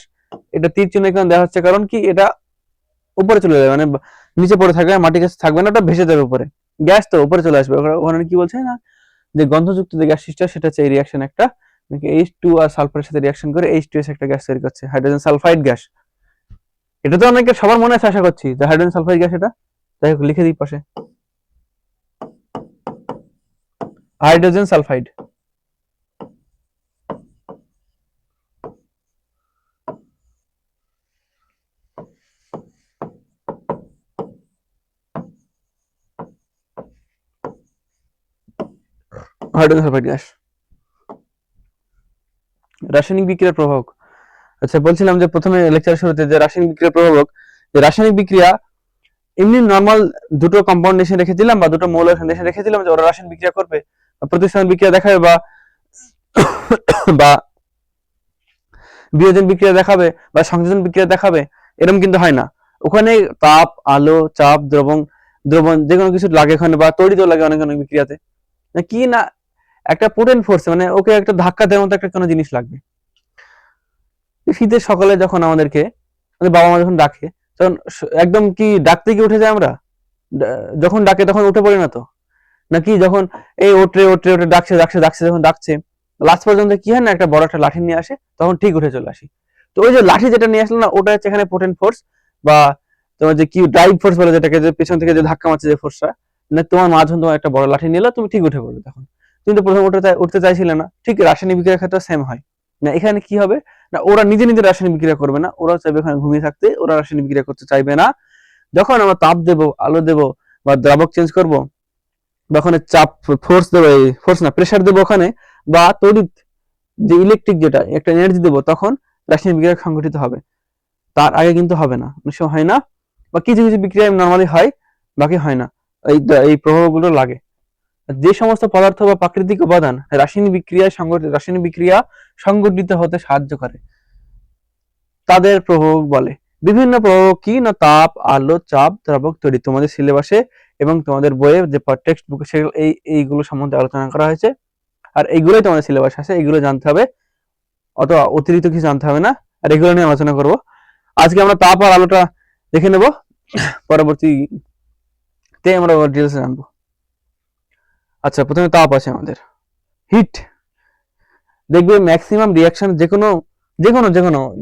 এটা তীর চিহ্ন এখানে দেওয়া হচ্ছে, কারণ কি এটা উপরে চলে যাবে, মানে নিচে পড়ে থাকবে, মাটির কাছে থাকবে না, ওটা ভেসে যাবে উপরে, গ্যাস তো উপরে চলে আসবে, ওখানে কি বলছে না, যে গন্ধযুক্ত যে গ্যাস সৃষ্টি হয় সেটা হচ্ছে এই রিঅ্যাকশন একটা, নাকি H2 আর সালফারের সাথে রিঅ্যাকশন করে H2S একটা গ্যাস তৈরি করছে, হাইড্রোজেন সালফাইড গ্যাস। এটা তো অনেকের সবার মনে আছে আশা করছি, যে হাইড্রোজেন সালফাইড গ্যাস, এটা যাই হোক লিখে দিই পাশে, hydrogen sulphide. Hydrogen sulphide gas. রাসায়নিক বিক্রিয়ার প্রভাব, আচ্ছা বলছিলাম যে প্রথমে লেকচারের শুরুতে যে রাসায়নিক বিক্রিয়ার প্রভাবক, যে রাসায়নিক বিক্রিয়া এমনি নরমাল দুটো কম্পাউন্ডেশন রেখেছিলাম বা দুটো মৌল রেখেছিলাম, যে ওরা রাসায়নিক বিক্রিয়া করবে, প্রতিস্থাপন বিক্রিয়া দেখাবে, বা বিয়োজন বিক্রিয়া দেখাবে, বা সংযোজন বিক্রিয়া দেখাবে, এরকম কিন্তু হয় না। ওখানে তাপ, আলো, চাপ, দ্রবণ যে কোনো কিছু লাগে ওখানে, বা তড়িৎ লাগে অনেক বিক্রিয়াতে, কি না একটা পোটেন্ট ফোর্স, মানে ওকে একটা ধাক্কা দেওয়ার মতো একটা কোনো জিনিস লাগবে। শীতের সকালে যখন আমাদের বাবা মা যখন ডাকে, তখন একদম কি ডাকতে কি উঠে যায় আমরা, যখন ডাকে তখন উঠে পড়ি না তো, নাকি যখন এই ওটরে ডাকছে যখন ডাকছে, লাস্ট পর্যন্ত কি হয় না, একটা বড় একটা লাঠি নিয়ে আসে, তখন ঠিক উঠে চলে আসি। তো ওই যে লাঠি যেটা নিয়ে আসলো না, ওটা হচ্ছে এখানে পোটেন্ট ফোর্স, বা তোমার যে কি ড্রাইভ ফোর্স বলে, যেটাকে যে পেছন থেকে যে ধাক্কা মারছে যে ফোর্সটা, না তোমার মা যখন তোমার একটা বড় লাঠি নিলো, তুমি ঠিক উঠে পড়বে তখন, কিন্তু প্রথম উঠতে চাইছিলে না। ঠিক রাসায়নিক বিক্রিয়ার ক্ষেত্রে সেম হয় না, এখানে কি হবে না, ওরা নিজে রাসায়নিক বিক্রিয়া করবে না, ওরা চাইবে ওখানে ঘুমিয়ে থাকতে, ওরা রাসায়নিক বিক্রিয়া করতে চাইবে না, যখন আমরা তাপ দেব, আলো দেব বা দ্রাবক চেঞ্জ করব, বা ওখানে চাপ ফোর্স দেবো, ফোর্স না প্রেসার দেবো ওখানে, বা তড়িৎ যে ইলেকট্রিক যেটা একটা এনার্জি দেবো, তখন রাসায়নিক বিক্রিয়া সংঘটিত হবে। তার আগে কিন্তু হবে না, অনেক সময় হয় না, বা কিছু কিছু বিক্রিয়া নর্মালি হয়, বাকি হয় না। এই প্রভাবগুলো লাগে। যে সমস্ত পদার্থ বা প্রাকৃতিক উপাদান রাসায়নিক বিক্রিয়া সংঘটিত হতে সাহায্য করে তাদের প্রভাবক বলে। বিভিন্ন প্রভাবক কি না, তাপ, আলো, চাপ, দ্রাবক, তড়িৎ। তোমাদের সিলেবাসে এবং তোমাদের বইয়ে যে টেক্সট বুকে সেগুলো এইগুলো সম্বন্ধে আলোচনা করা হয়েছে, আর এইগুলোই তোমাদের সিলেবাস আছে, এগুলো জানতে হবে, অত অতিরিক্ত কিছু জানতে হবে না। আর এগুলো নিয়ে আলোচনা করব। আজকে আমরা তাপ আর আলোটা দেখে নেব, পরবর্তীতে আমরা ডিটেলস জানবো। আচ্ছা, প্রথমে তাপ আছে আমাদের, হিট। দেখবে ম্যাক্সিমাম রিয়াকশন যে কোনো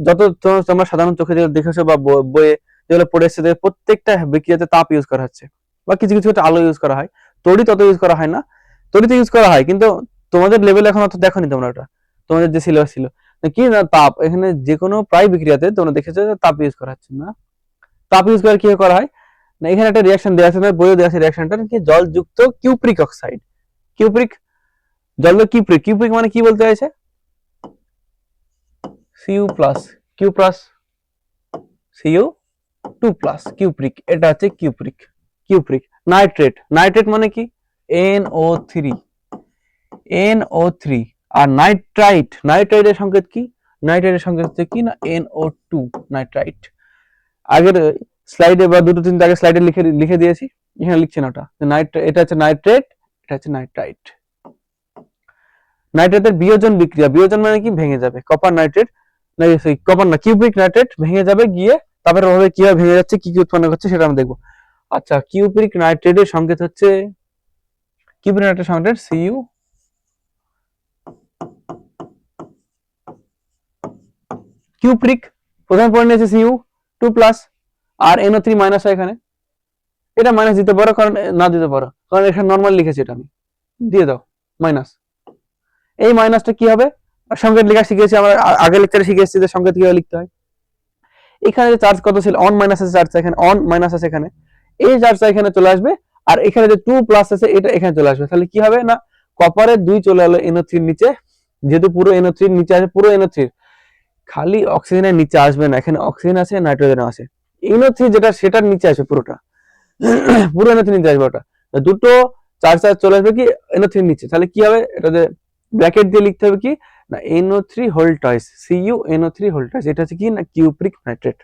যত তোমরা সাধারণ চোখে যেগুলো দেখেছো বা বইয়ে যেগুলো পড়ে এসেছে, প্রত্যেকটা বিক্রিয়াতে তাপ ইউজ করা হচ্ছে, বা কিছু কিছু আলো ইউজ করা হয়। তড়িৎ অত ইউজ করা হয় না, তড়িৎ ইউজ করা হয় কিন্তু তোমাদের লেভেল এখন অত দেখোনি তোমরা, ওটা তোমাদের যে সিলেবাস ছিল কি না, তাপ এখানে যে কোনো প্রায় বিক্রিয়াতে তোমরা দেখেছো যে তাপ ইউজ করা হচ্ছে না। তাপ ইউজ করে কি করা হয় না, এখানে একটা রিয়াকশন দেওয়া আছে, বইয়ে দেওয়া আছে রিয়াকশনটা কি, জলযুক্ত কিউপ্রিক অক্সাইড, কিউপ্রিক জল, কিউপ্রিক কিউপ্রিক মানে কি বলতে চাইছে, Cu plus Q plus Cu2 plus cupric, এটা হচ্ছে কিউপ্রিক। কিউপ্রিক নাইট্রেট, নাইট্রেট মানে কি NO3, NO3। আর নাইট্রাইট, নাইট্রাইটের সংকেত কি, নাইট্রাইটের সংকেত হচ্ছে কি না NO2, নাইট্রাইট। আগের স্লাইডে বা দুটো তিনটে আগে স্লাইডে লিখে দিয়েছি, এখানে লিখছি না ওটা। এটা হচ্ছে নাইট্রেট, এটা হচ্ছে নাইট্রাইট। নাইট্রেটের বিয়োজন বিক্রিয়া, বিয়োজন মানে কি ভেঙে যাবে, কপার নাইট্রেট, কপার না কিউপ্রিক নাইট্রেট ভেঙে যাবে গিয়ে, তারপরে ওভাবে কিভাবে ভেঙে যাচ্ছে, কি কি উৎপন্ন করছে সেটা আমরা দেখবো। আচ্ছা, কিউপ্রিক নাইট্রেটের সংকেত হচ্ছে, কিউপ্রিক নাইট্রেটের সংকেত Cu, কিউপ্রিক প্রথম পয়েন্ট আছে Cu2+, আর NO3 মাইনাস হয় এখানে। এটা মাইনাস দিতে পারো, কারণ না দিতে পারো, কারণ এখানে নর্মাল লিখেছি, এটা আমি দিয়ে দাও মাইনাস। এই মাইনাসটা কি হবে, সংকেত লেখা শিখেছি আমরা, আগে লেকচারে শিখেছি যে সংকেত কিভাবে লিখতে হয়। এখানে যে চার্জ কত ছিল, অন মাইনাস আছে চার্জ, এখানে অন মাইনাস আছে, এখানে এই চার্জটা এখানে চলে আসবে, আর এখানে যে 2+ আছে এটা এখানে চলে আসবে। তাহলে কি হবে না, কপারের 2 চলে এলো NO3 নিচে, যেহেতু পুরো NO3 নিচে আছে, পুরো NO3, খালি অক্সিজেনের নিচে আসবে না, এখানে অক্সিজেন আছে, নাইট্রোজেন আছে, NO3 যেটা সেটার নিচে আসবে পুরোটা, পুরো NO3 নিচে আসবে, ওটা দুটো চার্জ চলে আসবে কি NO3 নিচে। তাহলে কি হবে, এটাতে ব্র্যাকেট দিয়ে লিখতে হবে কি না NO3 whole toys, CuNO3 whole toys, এটা হচ্ছে কি না কিউপ্রিক নাইট্রেট।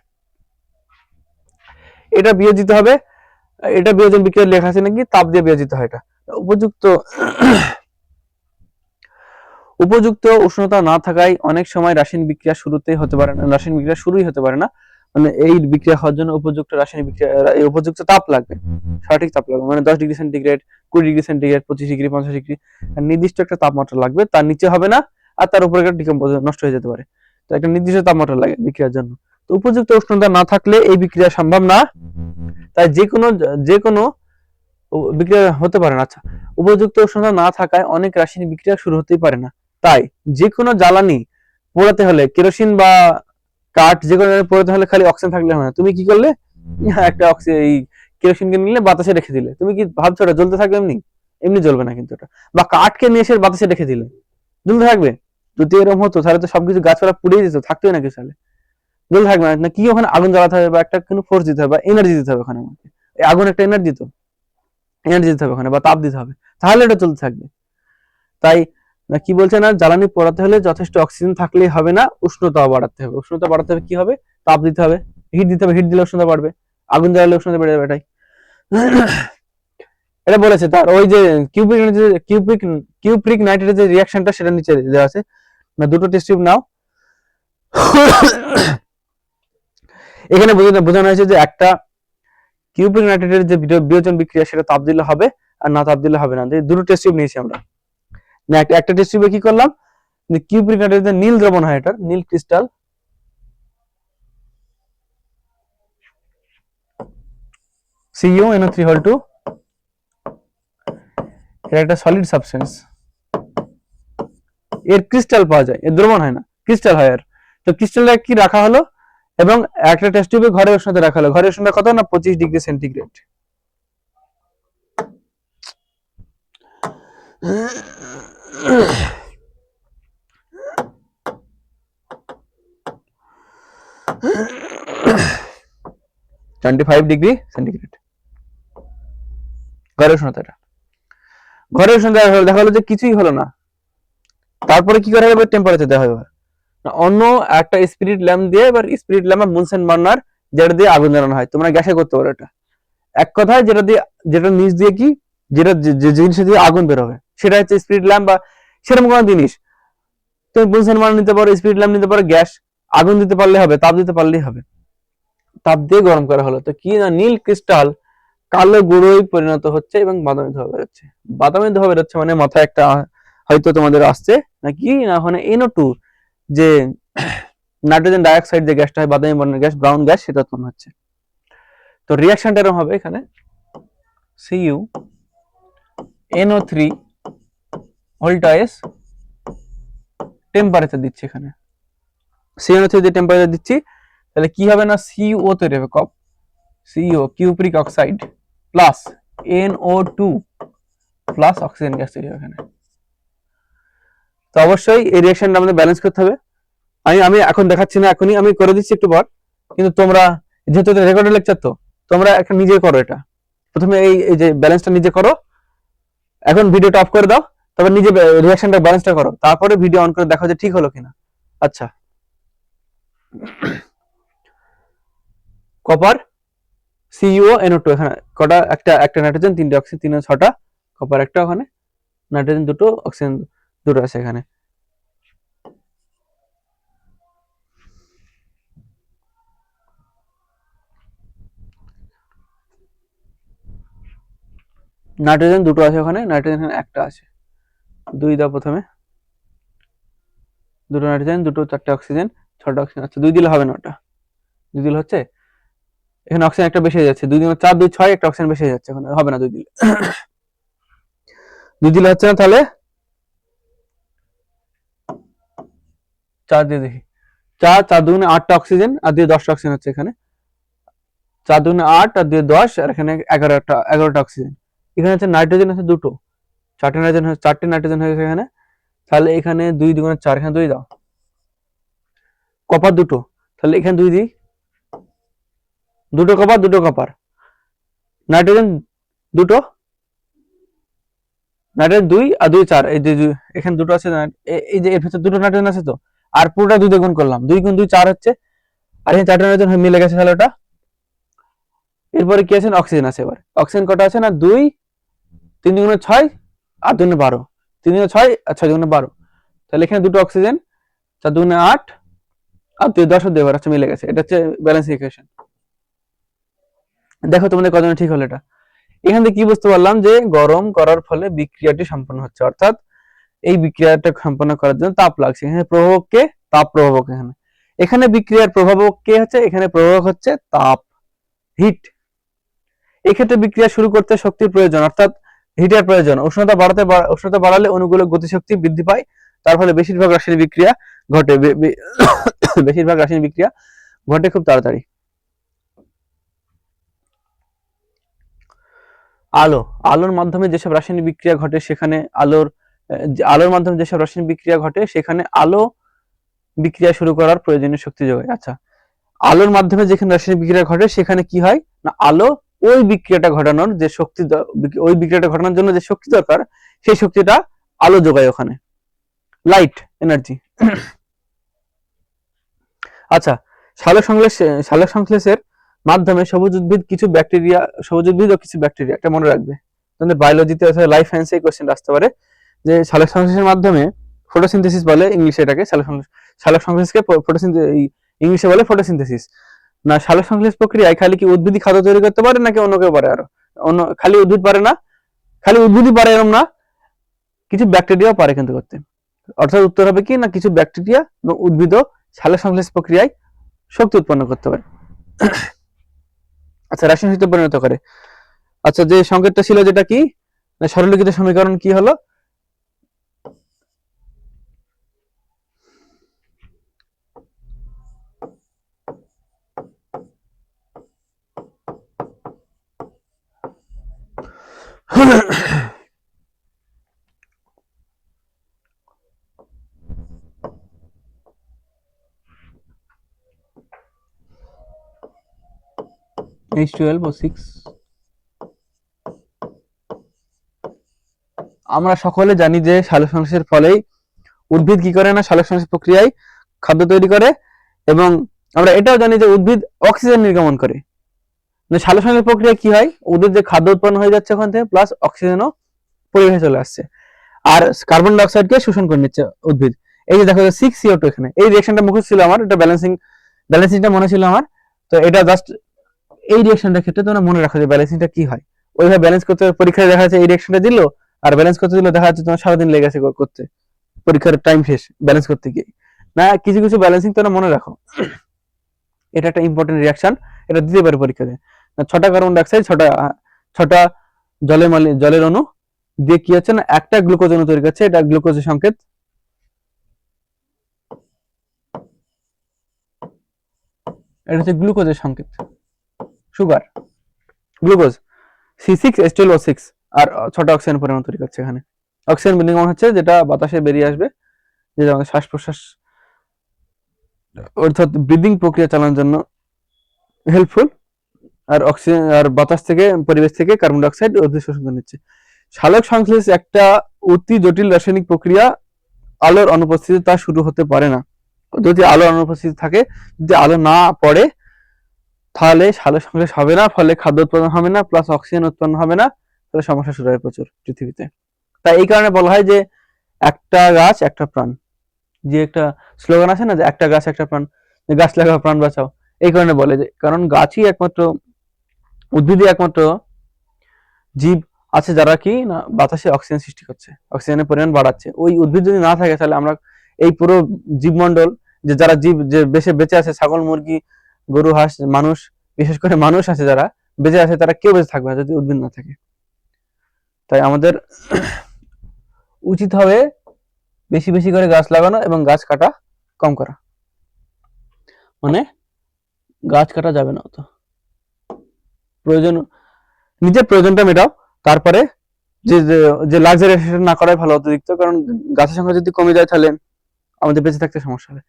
এটা বিয়োজিত হবে, এটা বিয়োজন বিক্রিয়া লেখা আছে নাকি, তাপ দিয়ে বিয়োজিত হয়। এটা উপযুক্ত উষ্ণতা না থাকায় অনেক সময় রাসায়নিক বিক্রিয়া শুরুতেই হতে পারে না, রাসায়নিক বিক্রিয়া শুরুই হতে পারে না। মানে এই বিক্রিয়া হওয়ার জন্য উপযুক্ত রাসায়নিক বিক্রিয়া, উপযুক্ত তাপ লাগবে, সঠিক তাপ লাগবে, মানে 10 degree centigrade, 20 degree centigrade, 25 degree, 50 degree, নির্দিষ্ট একটা তাপমাত্রা লাগবে, তার নিচে হবে না, আর তার উপরে ডিকম্পোজ নষ্ট হয়ে যেতে পারে। তো একটা নির্দিষ্ট তাপমাত্রা লাগে বিক্রিয়ার জন্য। তো উপযুক্ত উষ্ণতা না থাকলে এই বিক্রিয়া সম্ভব না, তাই যে কোনো বিক্রিয়া হতে পারে না। আচ্ছা, উপযুক্ত উষ্ণতা না থাকায় অনেক রাসায়নিক বিক্রিয়া শুরু হতেই পারে না। তাই যে কোনো জ্বালানি পোড়াতে হলে, কেরোসিন বা কাঠ যে কোনো পোড়াতে হলে খালি অক্সিজেন থাকলে হয় না। তুমি কি করলে, একটা এই কেরোসিনকে নিলে বাতাসে রেখে দিলে, তুমি কি ভাবছো ওটা জ্বলতে থাকবে? এমনি এমনি জ্বলবে না কিন্তু ওটা। বা কাঠকে নিয়ে এসে বাতাসে রেখে দিলে জ্বলতে থাকবে? যদি এরকম হতো তাহলে তো সবকিছু গাছপালা পুড়িয়ে দিত, থাকতোই না কিছু, তাহলে জ্বলতে থাকবে না। কি ওখানে আগুন জ্বালাতে হবে, বা একটা কোনো ফোর্স দিতে হবে, বা এনার্জি দিতে হবে ওখানে, আমাকে এই আগুন একটা এনার্জি, তো এনার্জি দিতে হবে ওখানে, বা তাপ দিতে হবে, তাহলে এটা চলতে থাকবে। তাই কি বলছে না, জ্বালানি পোড়াতে হলে যথেষ্ট অক্সিজেন থাকলেই হবে না, উষ্ণতা বাড়াতে হবে। উষ্ণতা বাড়াতে হবে কি হবে, তাপ দিতে হবে, হিট দিতে হবে, হিট দিলে উষ্ণতা বাড়বে, আগুন জ্বালালে উষ্ণতা বেড়ে যাবে, এটাই এটা বলেছে। তার ওই যে কিউপ্রিক নাইট্রেটের যে রিঅ্যাকশনটা সেটা নিচে দেওয়া আছে, না দুটো টেস্ট টিউব নাও। এখানে বোঝানো হয়েছে যে একটা কিউপ্রিক নাইট্রেটের যে বিয়োজন বিক্রিয়া সেটা তাপ দিলে হবে, আর না তাপ দিলে হবে না। দুটো টেস্ট টিউব নিয়েছি আমরা, না একটা টেস্ট টিউবে কি করলাম, কিউপ্রিক নাইট্রেটের নীল দ্রবণ হয়, এটা নীল ক্রিস্টাল, CuNO3(2), এটা একটা সলিড সাবস্টেন্স, এর ক্রিস্টাল পাওয়া যায়, এর দ্রবণ হয় না, ক্রিস্টাল হয়। আর তো ক্রিস্টালটা কি রাখা হলো, এবং একটা টেস্ট টিউবে ঘরের উষ্ণতা রাখা হলো, ঘরের উষ্ণতা কত না 25°C। $25°C ঘরের উষ্ণতাটা। ঘরের উষ্ণতা দেখা হলো যে কিছুই হলো না, তারপরে কি করা হবে, টেম্পারেচার দেওয়া হবে অন্য একটা স্পিরিট ল্যাম্প দিয়ে। এবার স্পিরিট ল্যাম্প মুনসেন বার্নার, যেটা দিয়ে আগুন জ্বালানো হয়, তোমরা গ্যাসে করতে পারো এটা। এক কথায় যেটা নিচ দিয়ে কি, যেটা যে জিনিস দিয়ে আগুন বের হবে সেটা হচ্ছে স্পিরিট ল্যাম্প বা সেরকম কোনো জিনিস। তুমি বুনসেন বার্নার নিতে পারো, স্পিরিট ল্যাম্প নিতে পারো, গ্যাস আগুন দিতে পারলে হবে, তাপ দিতে পারলেই হবে। তাপ দিয়ে গরম করা হলো, তো কি না নীল ক্রিস্টাল কালো গুঁড়োয় পরিণত হচ্ছে এবং বাদামি ধোঁয়া বেরোচ্ছে। বাদামি ধোঁয়া বেরোচ্ছে মানে মাথায় একটা হয়তো তোমাদের আসছে নাকি না, ওখানে NO2 যে নাইট্রোজেন ডাইঅক্সাইড যে গ্যাসটা হয়, বাদামি বর্ণের গ্যাস, ব্রাউন গ্যাস, সেটা উৎপন্ন হচ্ছে। তো রিঅ্যাকশনটা এরকম হবে, এখানে CuNO3 ভোল্টাইজ টেম্পারেচার দিচ্ছি, এখানে CuNO3 যে টেম্পারেচার দিচ্ছি, তাহলে কি হবে না CO তৈরি হবে, CO cupric oxide plus NO2 plus oxygen gas তৈরি হবে এখানে। তো অবশ্যই এই রিঅ্যাকশনটা আমাদের ব্যালেন্স করতে হবে। আমি এখন দেখাচ্ছি না, এখনই আমি করে দিচ্ছি একটু পর, কিন্তু তোমরা যেহেতু রেকর্ডেড লেকচার, তো তোমরা একটা নিজে করো এটা। প্রথমে এই যে ব্যালেন্সটা নিজে করো, এখন ভিডিওটা অফ করে দাও, তারপর নিজে রিঅ্যাকশনটা ব্যালেন্সটা করো, তারপরে ভিডিও অন করে দেখো যে ঠিক হলো কিনা। আচ্ছা, কপার CuNO2 এখানে কটা, একটা নাইট্রোজেন, 3টে অক্সিজেন, 3 6টা কপার, একটা ওখানে নাইট্রোজেন 2টো, অক্সিজেন 2টো আছে এখানে। নাইট্রোজেন 2টো আছে ওখানে, নাইট্রোজেন এখানে একটা আছে, 2 দাও প্রথমে, 2টো নাইট্রোজেন, 2টো 4টে অক্সিজেন, 6টা অক্সিজেন। আচ্ছা 2 দিলে হবে না, ওটা 2 দিলে হচ্ছে, এখানে অক্সিজেন একটা বেশি হয়ে যাচ্ছে, 2 দিলে 4, 2 6, একটা অক্সিজেন বেশি হয়ে যাচ্ছে, এখন হবে না 2 দিলে। 2 দিলে হচ্ছে না, তাহলে 4 দিয়ে দেখি, 4 দুগুণে 8টা অক্সিজেন আর 10টা অক্সিজেন হচ্ছে এখানে, 4 দুগুণে 8 আর 10, আর এখানে 11টা অক্সিজেন। এখানে হচ্ছে নাইট্রোজেন আছে 2টো, 4টে নাইট্রোজেন হয়েছে এখানে, তাহলে এখানে 2 দুগুণে 4, এখানে 2 দাও। কপার 2টো, তাহলে এখানে 2 দিই, 2টো কপার, নাইট্রোজেন 2টো, নাইট্রোজেন 2 আর 2 4, এই যে এখানে 2টো আছে, এই যে এর ভিতরে 2টো নাইট্রোজেন আছে, তো আর পুরোটা 2 দিয়ে গুণ করলাম, 2 গুণ 2 4 হচ্ছে, আর এই 4টে নাইট্রোজেন মিলে গেছে, তাহলে ওটা। এরপরে কি আছে, অক্সিজেন আছে। এবার অক্সিজেন কটা আছে না 2, 3 দুগুণে 6 আর 2 12, 3 দুগুণে 6 আর 6 দুগুণে 12, তাহলে এখানে 2টো অক্সিজেন, 4 দুগুণে 8 আর 10 দিয়ে এবার হচ্ছে মিলে গেছে। এটা হচ্ছে ব্যালেন্স ইকুয়েশন। দেখো তোমাদের কতজন ঠিক হলো এটা। এখান থেকে কি বুঝতে পারলাম যে গরম করার ফলে বিক্রিয়াটি সম্পন্ন হচ্ছে, অর্থাৎ এই বিক্রিয়াটা সম্পন্ন করার জন্য তাপ লাগছে। এখানে প্রভাবক কে, তাপ প্রভাবক। এখানে বিক্রিয়ার প্রভাবক কে হচ্ছে, এখানে প্রভাবক হচ্ছে তাপ, হিট। এই ক্ষেত্রে বিক্রিয়া শুরু করতে শক্তির প্রয়োজন, অর্থাৎ হিটের প্রয়োজন। উষ্ণতা বাড়ালে অণুগুলোর গতিশক্তি বৃদ্ধি পায়, তার ফলে বেশিরভাগ রাসায়নিক বিক্রিয়া ঘটে বেশিরভাগ রাসায়নিক বিক্রিয়া ঘটে খুব তাড়াতাড়ি। আলোর মাধ্যমে যেসব রাসায়নিক বিক্রিয়া ঘটে সেখানে আলোর মাধ্যমে যেসব রাসায়নিক বিক্রিয়া ঘটে সেখানে আলো বিক্রিয়া শুরু করার প্রয়োজনীয় শক্তি যোগায়। আচ্ছা, আলোর মাধ্যমে যেখানে রাসায়নিক বিক্রিয়া ঘটে সেখানে কি হয় না, আলো ওই বিক্রিয়াটা ঘটানোর যে শক্তি, ওই বিক্রিয়াটা ঘটানোর জন্য যে শক্তি দরকার, সেই শক্তিটা আলো যোগায় ওখানে, লাইট এনার্জি। আচ্ছা, সালোক সংশ্লেষের মাধ্যমে সবুজ উদ্ভিদ ও কিছু ব্যাকটেরিয়া, এটা মনে রাখবে, তোমাদের বায়োলজিতে অথবা লাইফ সায়েন্সে এই কোশ্চেন আসতে পারে যে সালোক সংশ্লেষের মাধ্যমে, ফটোসিনথেসিস বলে ইংলিশে এটাকে, সালোক সংশ্লেষকে ইংলিশে বলে ফটোসিনথেসিস। না, সালোক সংশ্লেষ প্রক্রিয়ায় খালি কি উদ্ভিদই খাদ্য তৈরি করতে পারে নাকি অন্য কেউ পারে? আরো খালি উদ্ভিদ পারে না, খালি উদ্ভিদই পারে এরকম না, কিছু ব্যাকটেরিয়াও পারে কিন্তু করতে। অর্থাৎ উত্তর হবে কি না, কিছু ব্যাকটেরিয়া এবং উদ্ভিদও সালোক সংশ্লেষ প্রক্রিয়ায় শক্তি উৎপন্ন করতে পারে। আচ্ছা, রাসায়নিক শক্তিতে পরিণত করে। আচ্ছা, যে সংকেতটা ছিল যেটা কি, সরলীকৃত সমীকরণ কি হলো, H12O6 আমরা সকলে জানি যে সালোকসংশ্লেষের ফলেই উদ্ভিদ কি করে না, সালোকসংশ্লেষ প্রক্রিয়ায় খাদ্য তৈরি করে, এবং আমরা এটাও জানি যে উদ্ভিদ অক্সিজেন নির্গমন করে। সালোকসংশ্লেষ প্রক্রিয়া কি হয়, উদ্ভিদ যে খাদ্য উৎপন্ন হয়ে যাচ্ছে ওখান থেকে প্লাস অক্সিজেনও পরিবেশে চলে আসছে, আর কার্বন ডাই অক্সাইডকে শোষণ করে নিচ্ছে উদ্ভিদ। এই যে দেখো 6CO2 এখানে, এই রিঅ্যাকশনটা মুখস্থ ছিল আমার, এটা ব্যালেন্সিংটা মনে ছিল আমার। তো এটা জাস্ট এই রিঅ্যাকশনটার ক্ষেত্রে তোমরা মনে রাখো যে ব্যালেন্সিংটা কি হয়। ওইভাবে ব্যালেন্স করতে পরীক্ষায় দেখা যাচ্ছে এই রিঅ্যাকশনটা দিল আর ব্যালেন্স করতে দিল, দেখা যাচ্ছে তোমার সারাদিন লেগে গেছে করতে, পরীক্ষার টাইম শেষ ব্যালেন্স করতে গিয়ে। না, কিছু কিছু ব্যালেন্সিং তোমরা মনে রাখো, এটা একটা ইম্পর্টেন্ট রিঅ্যাকশন, এটা দিতে পারে পরীক্ষাতে। 6টা কার্বন ডাইঅক্সাইড 6টা জলের অণু দিয়ে কি হচ্ছে না, একটা গ্লুকোজ অণু তৈরি করছে, এটা গ্লুকোজের সংকেত। এটা হচ্ছে গ্লুকোজের সংকেত, সুগার, গ্লুকোজ C6H12O6, আর 6টা অক্সিজেন পরিমাণ তৈরি করছে এখানে। অক্সিজেন নির্গমন হচ্ছে যেটা বাতাসে বেরিয়ে আসবে, যেটা আমাদের শ্বাস প্রশ্বাস অর্থাৎ ব্রিদিং প্রক্রিয়া চালানোর জন্য হেল্পফুল। আর অক্সিজেন আর বাতাস থেকে, পরিবেশ থেকে কার্বন ডাই অক্সাইড উদ্ভিদ শোষণ করে নিচ্ছে। সালোক সংশ্লেষ একটা অতি জটিল রাসায়নিক প্রক্রিয়া, আলোর অনুপস্থিতিতে তা শুরু হতে পারে না। যদি আলোর অনুপস্থিতি থাকে, যদি আলো না পড়ে, তাহলে সালোক সংশ্লেষ হবে না, ফলে খাদ্য উৎপাদন হবে না, প্লাস অক্সিজেন উৎপন্ন হবে না, তাহলে সমস্যা শুরু হয় প্রচুর পৃথিবীতে। তাই এই কারণে বলা হয় যে একটা গাছ একটা প্রাণ, যে একটা স্লোগান আছে না যে একটা গাছ একটা প্রাণ, গাছ লাগাও প্রাণ বাঁচাও। এই কারণে বলে যে, কারণ গাছই একমাত্র, উদ্ভিদই একমাত্র জীব আছে যারা কি না বাতাসে অক্সিজেন সৃষ্টি করছে, অক্সিজেনের পরিমাণ বাড়াচ্ছে। ওই উদ্ভিদ যদি না থাকে, তাহলে আমরা এই পুরো জীবমণ্ডল, যে যারা জীব যে বেঁচে আছে, ছাগল মুরগি গরু হাঁস মানুষ, বিশেষ করে মানুষ আছে যারা বেঁচে আছে, তারা কেউ বেঁচে থাকবে না যদি উদ্ভিদ না থাকে। তাই আমাদের উচিত হবে বেশি বেশি করে গাছ লাগানো এবং গাছ কাটা কম করা। মানে গাছ কাটা যাবে না, তো প্রয়োজন, নিজের প্রয়োজনটা মেটাও, তারপরে যে যে লাক্সারি না করাই ভালো অতিরিক্ত, কারণ গাছের সংখ্যা যদি কমে যায় তাহলে আমাদের বেঁচে থাকতে সমস্যা হবে।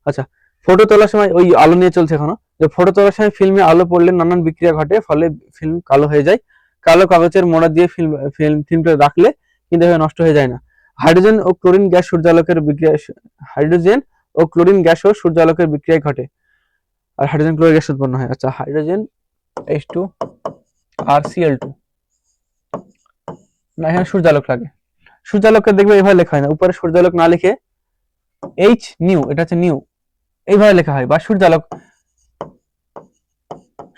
আচ্ছা, ফটো তোলার সময় ওই আলো নিয়ে চলছে এখনো, যে ফটো তোলার সময় ফিল্মে আলো পড়লে নানান বিক্রিয়া ঘটে, ফলে ফিল্ম কালো হয়ে যায়। কালো কাগজের মোড়া দিয়ে ফিল্মটা রাখলে কিন্তু নষ্ট হয়ে যায় না। হাইড্রোজেন ও ক্লোরিন গ্যাস সূর্যালোকের বিক্রিয়া, হাইড্রোজেন ও ক্লোরিন গ্যাসও সূর্যালোকের বিক্রিয়ায় ঘটে, আর হাইড্রোজেন ক্লোরিন গ্যাস উৎপন্ন হয়। আচ্ছা, হাইড্রোজেন H2 আর Cl2, না এখানে সূর্যালোক লাগে। সূর্যালোককে দেখবে এভাবে লেখা হয় না, উপরে সূর্যালোক না লিখে H নিউ, এটা হচ্ছে নিউ, এইভাবে লেখা হয়, বা সূর্যালোক,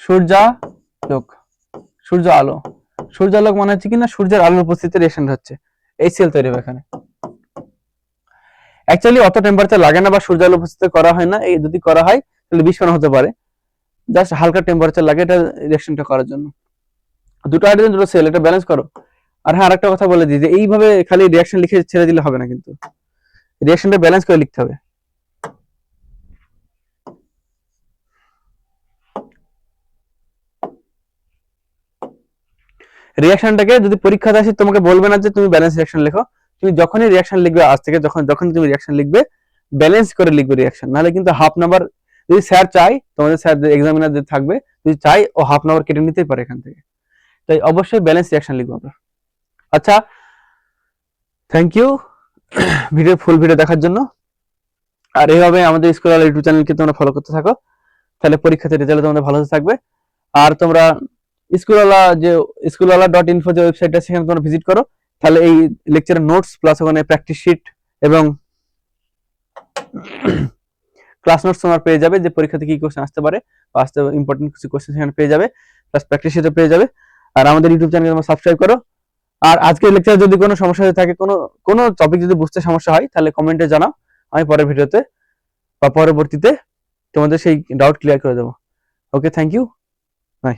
সূর্যালোক, সূর্য আলো, সূর্যালোক মানে হচ্ছে কিনা সূর্যের আলোর উপস্থিতিতে রিঅ্যাকশন হচ্ছে, HCl তৈরি হবে এখানে। অ্যাকচুয়ালি অত টেম্পারেচার লাগে না, বা সূর্য আলোর উপস্থিতিতে করা হয় না, এই যদি করা হয় তাহলে বিস্ফোরণ হতে পারে, জাস্ট হালকা টেম্পারেচার লাগে এটা রিঅ্যাকশনটা করার জন্য। দুটো হাইড্রোজেন দুটো সেল, এটা ব্যালেন্স করো। আর হ্যাঁ, আরেকটা কথা বলে দিই যে এইভাবে খালি রিঅ্যাকশন লিখে ছেড়ে দিলে হবে না, কিন্তু রিঅ্যাকশনটা ব্যালেন্স করে লিখতে হবে। রিঅ্যাকশনটাকে যদি পরীক্ষাতে আসে, তোমাকে বলবে না যে তুমি ব্যালেন্স রিঅ্যাকশন লেখো, তুমি যখনই রিঅ্যাকশন লিখবে আজ থেকে, যখন তুমি রিঅ্যাকশন লিখবে ব্যালেন্স করে লিখবে রিঅ্যাকশন, নাহলে কিন্তু হাফ নাম্বার, যদি স্যার চাই, তোমাদের স্যার এক্সামিনার যে থাকবে যদি চাই, ও হাফ নাম্বার কেটে নিতেই পারে এখান থেকে। তাই অবশ্যই ব্যালেন্স রিঅ্যাকশন লিখবো আমরা। আচ্ছা, থ্যাংক ইউ ফুল ভিডিও দেখার জন্য। আর এইভাবে আমাদের স্কুল ইউটিউব চ্যানেলকে তোমরা ফলো করতে থাকো, তাহলে পরীক্ষাতে রেজাল্ট তোমাদের ভালো থাকবে। আর তোমরা স্কুলওয়ালা.info যে ওয়েবসাইটটা, সেখানে তোমরা ভিজিট করো, তাহলে এই লেকচারের নোটস প্লাস ওখানে প্র্যাকটিস শিট এবং ক্লাস নোটস তোমার পেয়ে যাবে, যে পরীক্ষাতে কি কোশ্চেন আসতে পারে, বা আসতে ইম্পর্টেন্ট কিছু কোশ্চেন সেখানে পেয়ে যাবে, প্লাস প্র্যাকটিস শিটও পেয়ে যাবে। আর আমাদের ইউটিউব চ্যানেল তোমরা সাবস্ক্রাইব করো। আর আজকের লেকচারে যদি কোনো সমস্যা হয়ে থাকে, কোনো টপিক যদি বুঝতে সমস্যা হয়, তাহলে কমেন্টে জানাও, আমি পরের ভিডিওতে বা পরবর্তীতে তোমাদের সেই ডাউট ক্লিয়ার করে দেবো। ওকে, থ্যাংক ইউ, বাই।